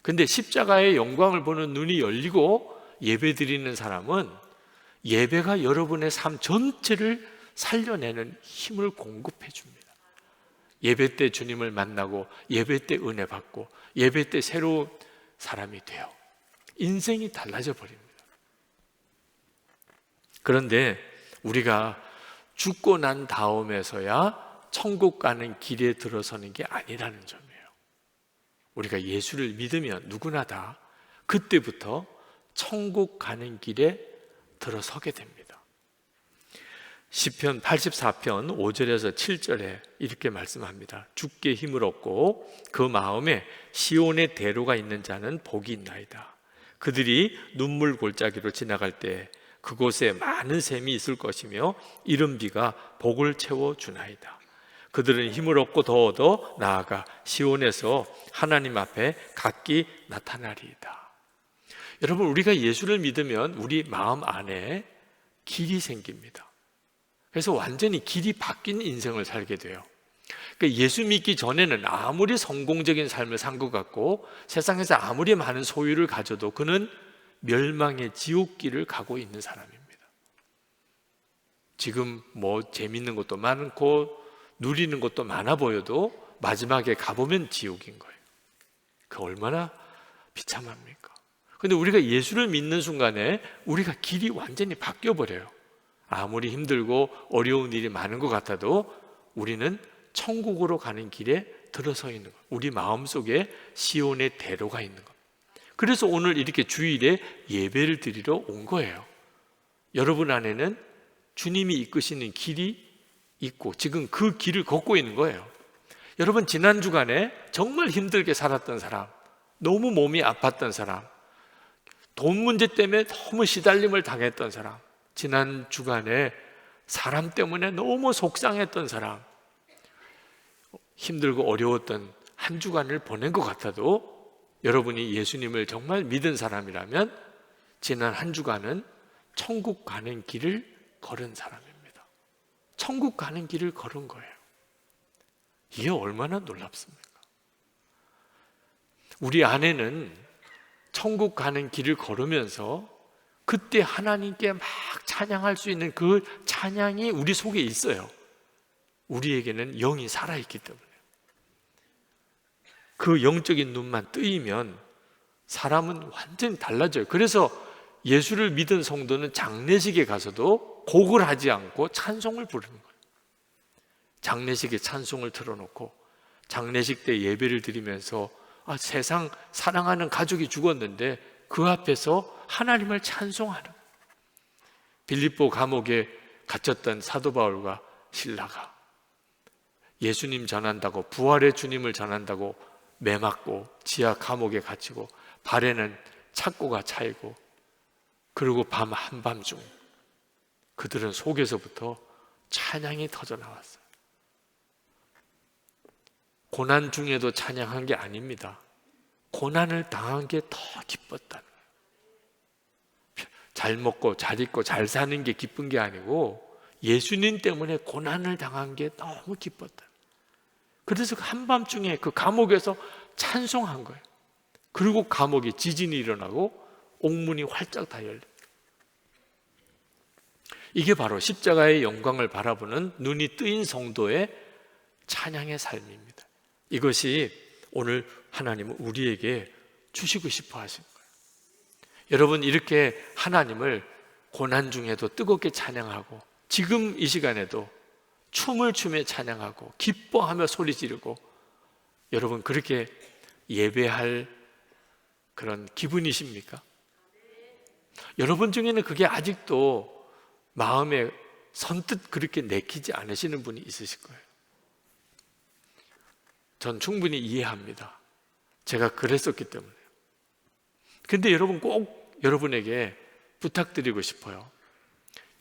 S3: 근데 십자가의 영광을 보는 눈이 열리고 예배 드리는 사람은 예배가 여러분의 삶 전체를 살려내는 힘을 공급해 줍니다. 예배 때 주님을 만나고 예배 때 은혜 받고 예배 때 새로운 사람이 돼요. 인생이 달라져 버립니다. 그런데 우리가 죽고 난 다음에서야 천국 가는 길에 들어서는 게 아니라는 점이에요. 우리가 예수를 믿으면 누구나 다 그때부터 천국 가는 길에 들어서게 됩니다. 시편 84편 5절에서 7절에 이렇게 말씀합니다. 주께 힘을 얻고 그 마음에 시온의 대로가 있는 자는 복이 있나이다. 그들이 눈물 골짜기로 지나갈 때 그곳에 많은 샘이 있을 것이며 이른 비가 복을 채워주나이다. 그들은 힘을 얻고 더 얻어 나아가 시온에서 하나님 앞에 각기 나타나리이다. 여러분, 우리가 예수를 믿으면 우리 마음 안에 길이 생깁니다. 그래서 완전히 길이 바뀐 인생을 살게 돼요. 그러니까 예수 믿기 전에는 아무리 성공적인 삶을 산 것 같고 세상에서 아무리 많은 소유를 가져도 그는 멸망의 지옥길을 가고 있는 사람입니다. 지금 뭐 재밌는 것도 많고 누리는 것도 많아 보여도 마지막에 가보면 지옥인 거예요. 그 얼마나 비참합니까? 근데 우리가 예수를 믿는 순간에 우리가 길이 완전히 바뀌어 버려요. 아무리 힘들고 어려운 일이 많은 것 같아도 우리는 천국으로 가는 길에 들어서 있는 것. 우리 마음속에 시온의 대로가 있는 것. 그래서 오늘 이렇게 주일에 예배를 드리러 온 거예요. 여러분 안에는 주님이 이끄시는 길이 있고 지금 그 길을 걷고 있는 거예요. 여러분, 지난 주간에 정말 힘들게 살았던 사람, 너무 몸이 아팠던 사람, 돈 문제 때문에 너무 시달림을 당했던 사람, 지난 주간에 사람 때문에 너무 속상했던 사람, 힘들고 어려웠던 한 주간을 보낸 것 같아도 여러분이 예수님을 정말 믿은 사람이라면 지난 한 주간은 천국 가는 길을 걸은 사람입니다. 천국 가는 길을 걸은 거예요. 이게 얼마나 놀랍습니까? 우리 안에는 천국 가는 길을 걸으면서 그때 하나님께 막 찬양할 수 있는 그 찬양이 우리 속에 있어요. 우리에게는 영이 살아있기 때문에. 그 영적인 눈만 뜨이면 사람은 완전히 달라져요. 그래서 예수를 믿은 성도는 장례식에 가서도 곡을 하지 않고 찬송을 부르는 거예요. 장례식에 찬송을 틀어놓고 장례식 때 예배를 드리면서 세상 사랑하는 가족이 죽었는데 그 앞에서 하나님을 찬송하는 거예요. 빌립보 감옥에 갇혔던 사도 바울과 실라가 예수님 전한다고, 부활의 주님을 전한다고 매맞고 지하 감옥에 갇히고 발에는 착고가 차이고, 그리고 밤 한밤중 그들은 속에서부터 찬양이 터져 나왔어요. 고난 중에도 찬양한 게 아닙니다. 고난을 당한 게 더 기뻤다는 거예요. 잘 먹고 잘 입고 잘 사는 게 기쁜 게 아니고 예수님 때문에 고난을 당한 게 너무 기뻤다. 그래서 한밤중에 그 감옥에서 찬송한 거예요. 그리고 감옥에 지진이 일어나고 옥문이 활짝 다 열려요. 이게 바로 십자가의 영광을 바라보는 눈이 뜨인 성도의 찬양의 삶입니다. 이것이 오늘 하나님은 우리에게 주시고 싶어 하신 거예요. 여러분, 이렇게 하나님을 고난 중에도 뜨겁게 찬양하고 지금 이 시간에도 춤을 추며 찬양하고 기뻐하며 소리 지르고, 여러분 그렇게 예배할 그런 기분이십니까? 여러분 중에는 그게 아직도 마음에 선뜻 그렇게 내키지 않으시는 분이 있으실 거예요. 전 충분히 이해합니다. 제가 그랬었기 때문에. 근데 여러분, 꼭 여러분에게 부탁드리고 싶어요.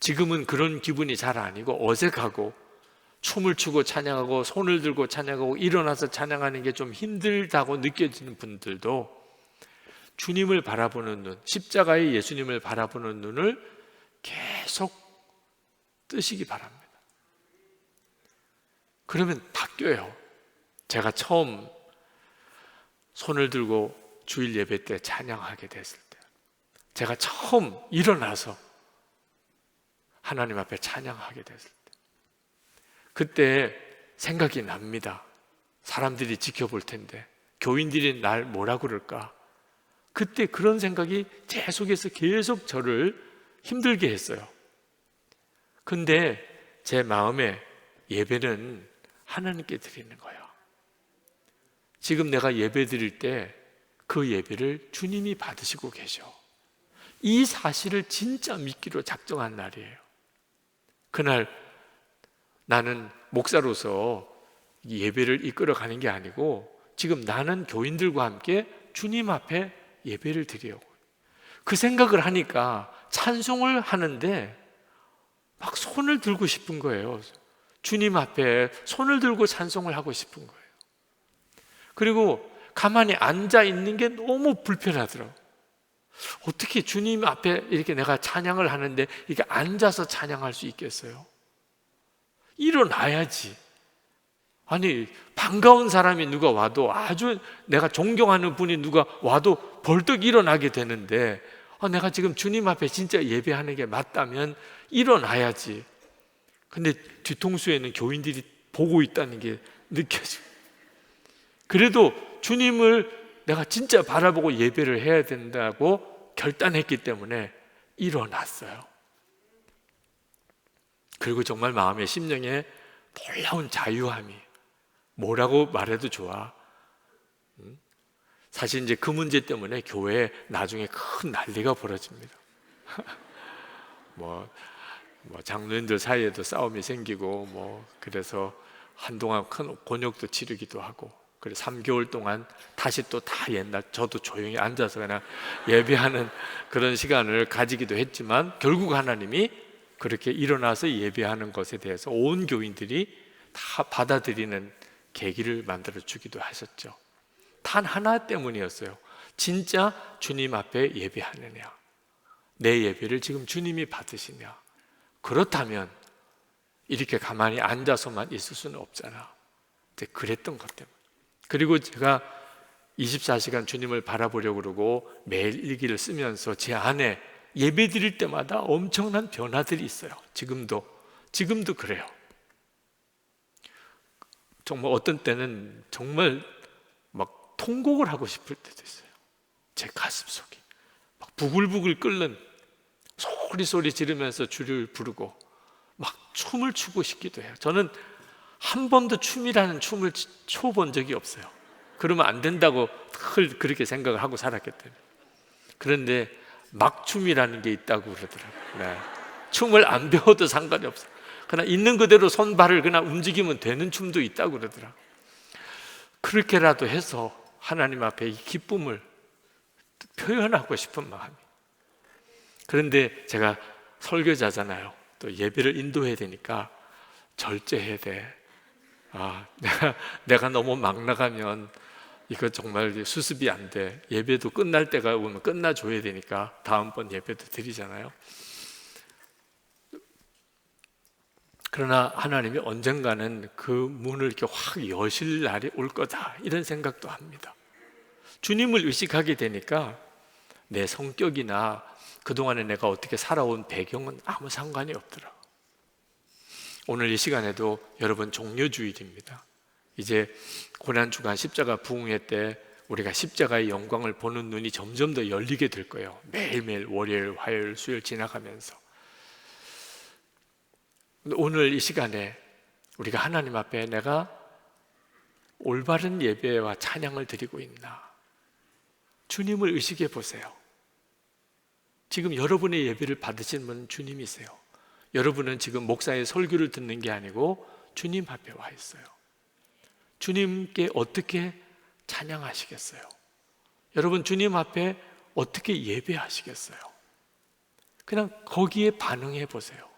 S3: 지금은 그런 기분이 잘 아니고 어색하고 춤을 추고 찬양하고 손을 들고 찬양하고 일어나서 찬양하는 게 좀 힘들다고 느껴지는 분들도 주님을 바라보는 눈, 십자가의 예수님을 바라보는 눈을 계속 뜨시기 바랍니다. 그러면 바뀌어요. 제가 처음 손을 들고 주일 예배 때 찬양하게 됐을 때, 제가 처음 일어나서 하나님 앞에 찬양하게 됐을 때, 그때 생각이 납니다. 사람들이 지켜볼 텐데, 교인들이 날 뭐라 그럴까? 그때 그런 생각이 제 속에서 계속 저를 힘들게 했어요. 근데 제 마음에 예배는 하나님께 드리는 거예요. 지금 내가 예배 드릴 때 그 예배를 주님이 받으시고 계셔. 이 사실을 진짜 믿기로 작정한 날이에요. 그날 나는 목사로서 예배를 이끌어가는 게 아니고 지금 나는 교인들과 함께 주님 앞에 예배를 드리려고. 그 생각을 하니까 찬송을 하는데 막 손을 들고 싶은 거예요. 주님 앞에 손을 들고 찬송을 하고 싶은 거예요. 그리고 가만히 앉아 있는 게 너무 불편하더라고요. 어떻게 주님 앞에 이렇게 내가 찬양을 하는데 이렇게 앉아서 찬양할 수 있겠어요? 일어나야지. 아니, 반가운 사람이 누가 와도, 아주 내가 존경하는 분이 누가 와도 벌떡 일어나게 되는데, 내가 지금 주님 앞에 진짜 예배하는 게 맞다면 일어나야지. 근데 뒤통수에는 교인들이 보고 있다는 게 느껴져요. 그래도 주님을 내가 진짜 바라보고 예배를 해야 된다고 결단했기 때문에 일어났어요. 그리고 정말 마음의 심령에 놀라운 자유함이, 뭐라고 말해도 좋아. 사실 이제 그 문제 때문에 교회에 나중에 큰 난리가 벌어집니다. 뭐 장로님들 사이에도 싸움이 생기고 그래서 한동안 큰 곤욕도 치르기도 하고, 그래서 3개월 동안 다시 또 다 옛날, 저도 조용히 앉아서 그냥 예배하는 그런 시간을 가지기도 했지만 결국 하나님이 그렇게 일어나서 예배하는 것에 대해서 온 교인들이 다 받아들이는 계기를 만들어 주기도 하셨죠. 단 하나 때문이었어요. 진짜 주님 앞에 예배하느냐, 내 예배를 지금 주님이 받으시냐. 그렇다면 이렇게 가만히 앉아서만 있을 수는 없잖아. 그랬던 것 때문에. 그리고 제가 24시간 주님을 바라보려고 그러고 매일 일기를 쓰면서 제 안에 예배 드릴 때마다 엄청난 변화들이 있어요. 지금도 그래요. 정말 어떤 때는 정말 막 통곡을 하고 싶을 때도 있어요. 제 가슴 속이 막 부글부글 끓는, 소리 지르면서 주를 부르고 막 춤을 추고 싶기도 해요. 저는 한 번도 춤이라는 춤을 춰본 적이 없어요. 그러면 안 된다고 늘 그렇게 생각을 하고 살았기 때문에. 그런데 막춤이라는 게 있다고 그러더라고요. 네. 춤을 안 배워도 상관이 없어요. 그냥 있는 그대로 손발을 그냥 움직이면 되는 춤도 있다고 그러더라고요. 그렇게라도 해서 하나님 앞에 이 기쁨을 표현하고 싶은 마음이. 그런데 제가 설교자잖아요. 또 예배를 인도해야 되니까 절제해야 돼. 내가 너무 막 나가면 이거 정말 수습이 안 돼. 예배도 끝날 때가 오면 끝나줘야 되니까 다음번 예배도 드리잖아요. 그러나 하나님이 언젠가는 그 문을 이렇게 확 여실 날이 올 거다, 이런 생각도 합니다. 주님을 의식하게 되니까 내 성격이나 그동안에 내가 어떻게 살아온 배경은 아무 상관이 없더라. 오늘 이 시간에도 여러분 종려주일입니다. 이제 고난주간 십자가 부흥회 때 우리가 십자가의 영광을 보는 눈이 점점 더 열리게 될 거예요. 매일매일 월요일, 화요일, 수요일 지나가면서. 오늘 이 시간에 우리가 하나님 앞에 내가 올바른 예배와 찬양을 드리고 있나, 주님을 의식해 보세요. 지금 여러분의 예배를 받으신 분은 주님이세요. 여러분은 지금 목사의 설교를 듣는 게 아니고 주님 앞에 와 있어요. 주님께 어떻게 찬양하시겠어요? 여러분 주님 앞에 어떻게 예배하시겠어요? 그냥 거기에 반응해 보세요.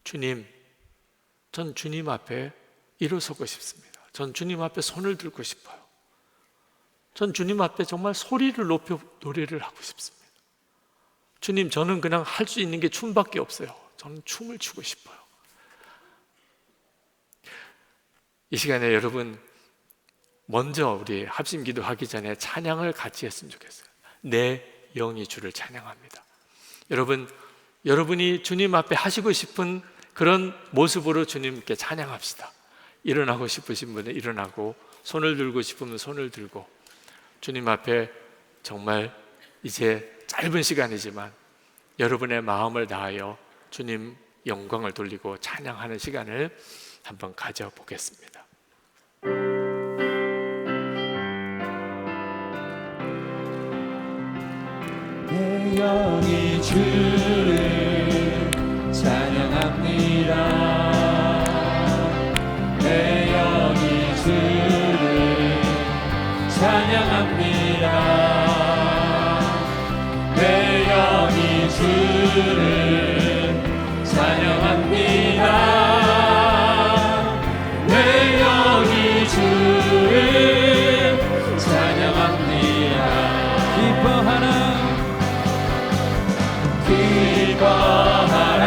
S3: 주님, 전 주님 앞에 일어서고 싶습니다. 전 주님 앞에 손을 들고 싶어요. 전 주님 앞에 정말 소리를 높여 노래를 하고 싶습니다. 주님, 저는 그냥 할 수 있는 게 춤밖에 없어요. 저는 춤을 추고 싶어요. 이 시간에 여러분 먼저 우리 합심 기도하기 전에 찬양을 같이 했으면 좋겠어요. 내 영이 주를 찬양합니다. 여러분이 주님 앞에 하시고 싶은 그런 모습으로 주님께 찬양합시다. 일어나고 싶으신 분은 일어나고, 손을 들고 싶으면 손을 들고, 주님 앞에 정말 이제 짧은 시간이지만 여러분의 마음을 다하여 주님 영광을 돌리고 찬양하는 시간을 한번 가져보겠습니다.
S2: 내 영이 주를 찬양합니다. 내 영이 주를 찬양합니다. 내 영이 주를 찬양합니다. 내 영이 주를 찬양합니다. 기뻐하라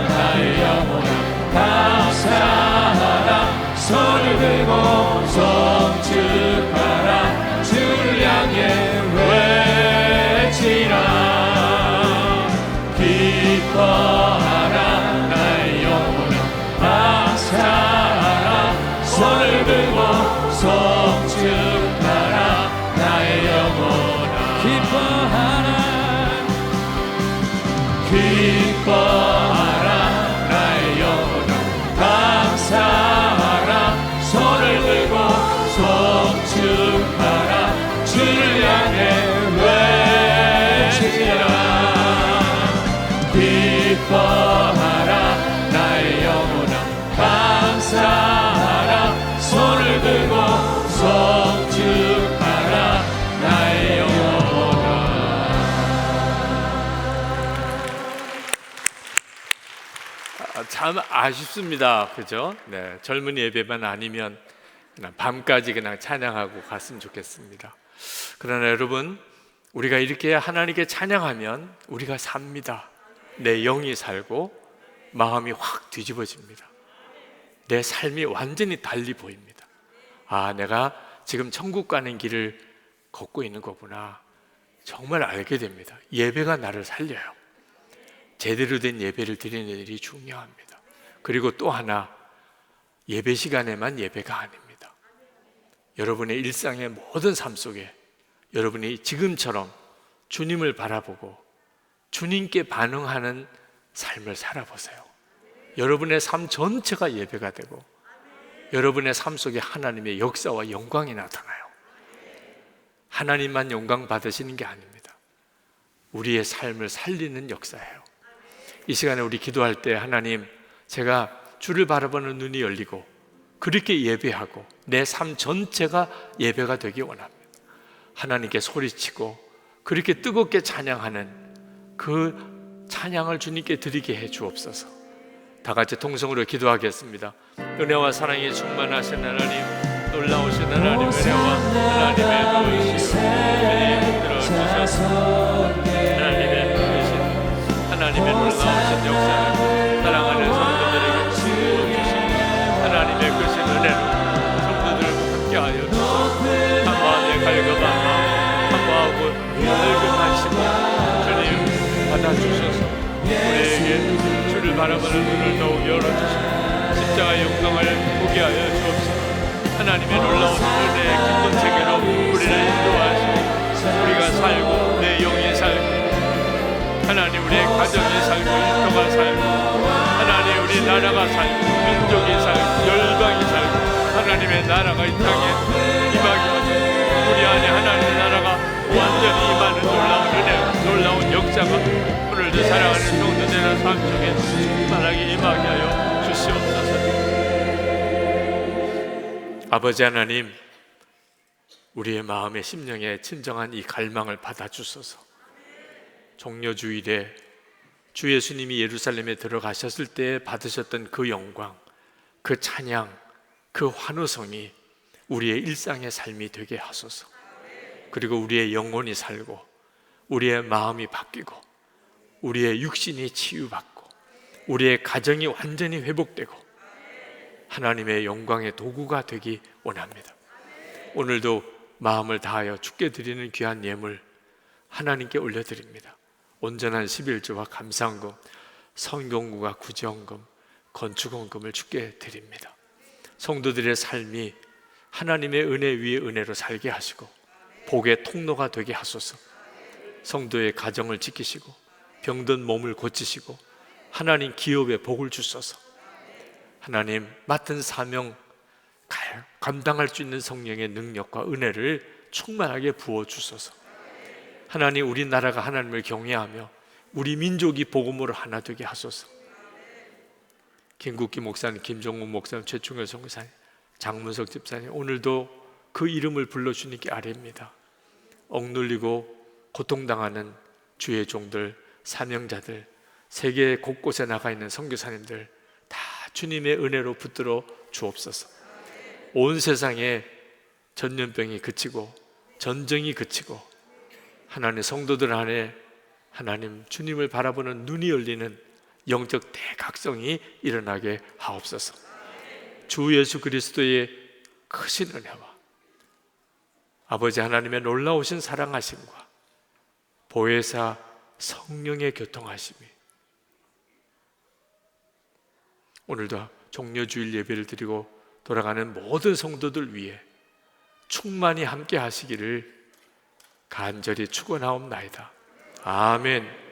S2: 나의 영혼아, 감사하라 손을 들고 송축하라 주를 향해 외치라. 기뻐하라 나의 영혼아, 감사하라 손을 들고 송축하라 나의 영혼아. 기뻐하라 나의 영혼아, 감사하라 손을 들고 송축하라 주를 향해 외치라. 기뻐하라 나의 영혼아, 감사하라 손을 들고 송축하라 나의 영혼아.
S3: 참 아쉽습니다. 그죠? 네, 젊은 예배만 아니면 그냥 밤까지 그냥 찬양하고 갔으면 좋겠습니다. 그러나 여러분, 우리가 이렇게 하나님께 찬양하면 우리가 삽니다. 내 영이 살고 마음이 확 뒤집어집니다. 내 삶이 완전히 달리 보입니다. 아, 내가 지금 천국 가는 길을 걷고 있는 거구나. 정말 알게 됩니다. 예배가 나를 살려요. 제대로 된 예배를 드리는 일이 중요합니다. 그리고 또 하나, 예배 시간에만 예배가 아닙니다. 여러분의 일상의 모든 삶 속에 여러분이 지금처럼 주님을 바라보고 주님께 반응하는 삶을 살아보세요. 여러분의 삶 전체가 예배가 되고 여러분의 삶 속에 하나님의 역사와 영광이 나타나요. 하나님만 영광 받으시는 게 아닙니다. 우리의 삶을 살리는 역사예요. 이 시간에 우리 기도할 때, 하나님, 제가 주를 바라보는 눈이 열리고 그렇게 예배하고 내 삶 전체가 예배가 되기 원합니다. 하나님께 소리치고 그렇게 뜨겁게 찬양하는 그 찬양을 주님께 드리게 해 주옵소서. 다 같이 통성으로 기도하겠습니다. 은혜와 사랑이 충만하신 하나님, 놀라우신 하나님, 은혜와 하나님의 도우심 들어주셔서 하나님의 도우심, 하나님의 놀라우신 역사를 사랑하는 성도들에게 주신 하나님의 크신 은혜로 성도들을 함께하여 주셔서 한 마음에 갈급한 마음, 한 마음을 늙음하시고 주님 받아주셔서 우리에게 주를 바라보는 눈을 더욱 열어주시고 십자가의 영광을 보게 하여 주옵소서. 하나님의 놀라운 은혜의 깊은 세계로 우리를 인도하시고 우리가 살고 내 영이 살고 하나님 우리의 가정이 살고 일터가 살고 하나님 우리 나라가 살고 민족이 살고 열방이 살고 하나님의 나라가 이 땅에 임하기를 우리 안에 하나님의 나라가 완전히 임하는 놀라운 은혜, 놀라운 역사가 오늘도 사랑하는 성도들의 삶 속에 충만하게 임하게 하여 주시옵소서. 아버지 하나님, 우리의 마음의 심령에 진정한 이 갈망을 받아주소서. 종려주일에 주 예수님이 예루살렘에 들어가셨을 때 받으셨던 그 영광, 그 찬양, 그 환호성이 우리의 일상의 삶이 되게 하소서. 그리고 우리의 영혼이 살고 우리의 마음이 바뀌고 우리의 육신이 치유받고 우리의 가정이 완전히 회복되고 하나님의 영광의 도구가 되기 원합니다. 오늘도 마음을 다하여 주께 드리는 귀한 예물 하나님께 올려드립니다. 온전한 11조와 감사헌금, 성경구가 구제헌금, 건축원금을 주께 드립니다. 성도들의 삶이 하나님의 은혜 위에 은혜로 살게 하시고 복의 통로가 되게 하소서. 성도의 가정을 지키시고 병든 몸을 고치시고 하나님 기업에 복을 주소서. 하나님 맡은 사명 감당할 수 있는 성령의 능력과 은혜를 충만하게 부어 주소서. 하나님 우리나라가 하나님을 경외하며 우리 민족이 복음으로 하나 되게 하소서. 김국기 목사님, 김종국 목사님, 최충현 선교사님, 장문석 집사님, 오늘도 그 이름을 불러주니께 아뢰입니다. 억눌리고 고통당하는 주의 종들, 사명자들, 세계 곳곳에 나가 있는 선교사님들 다 주님의 은혜로 붙들어 주옵소서. 온 세상에 전염병이 그치고 전쟁이 그치고 하나님 성도들 안에 하나님 주님을 바라보는 눈이 열리는 영적 대각성이 일어나게 하옵소서. 주 예수 그리스도의 크신 은혜와 아버지 하나님의 놀라우신 사랑하심과 보혜사 성령의 교통하심이 오늘도 종려주일 예배를 드리고 돌아가는 모든 성도들 위해 충만히 함께 하시기를 간절히 축원하옵나이다. 아멘.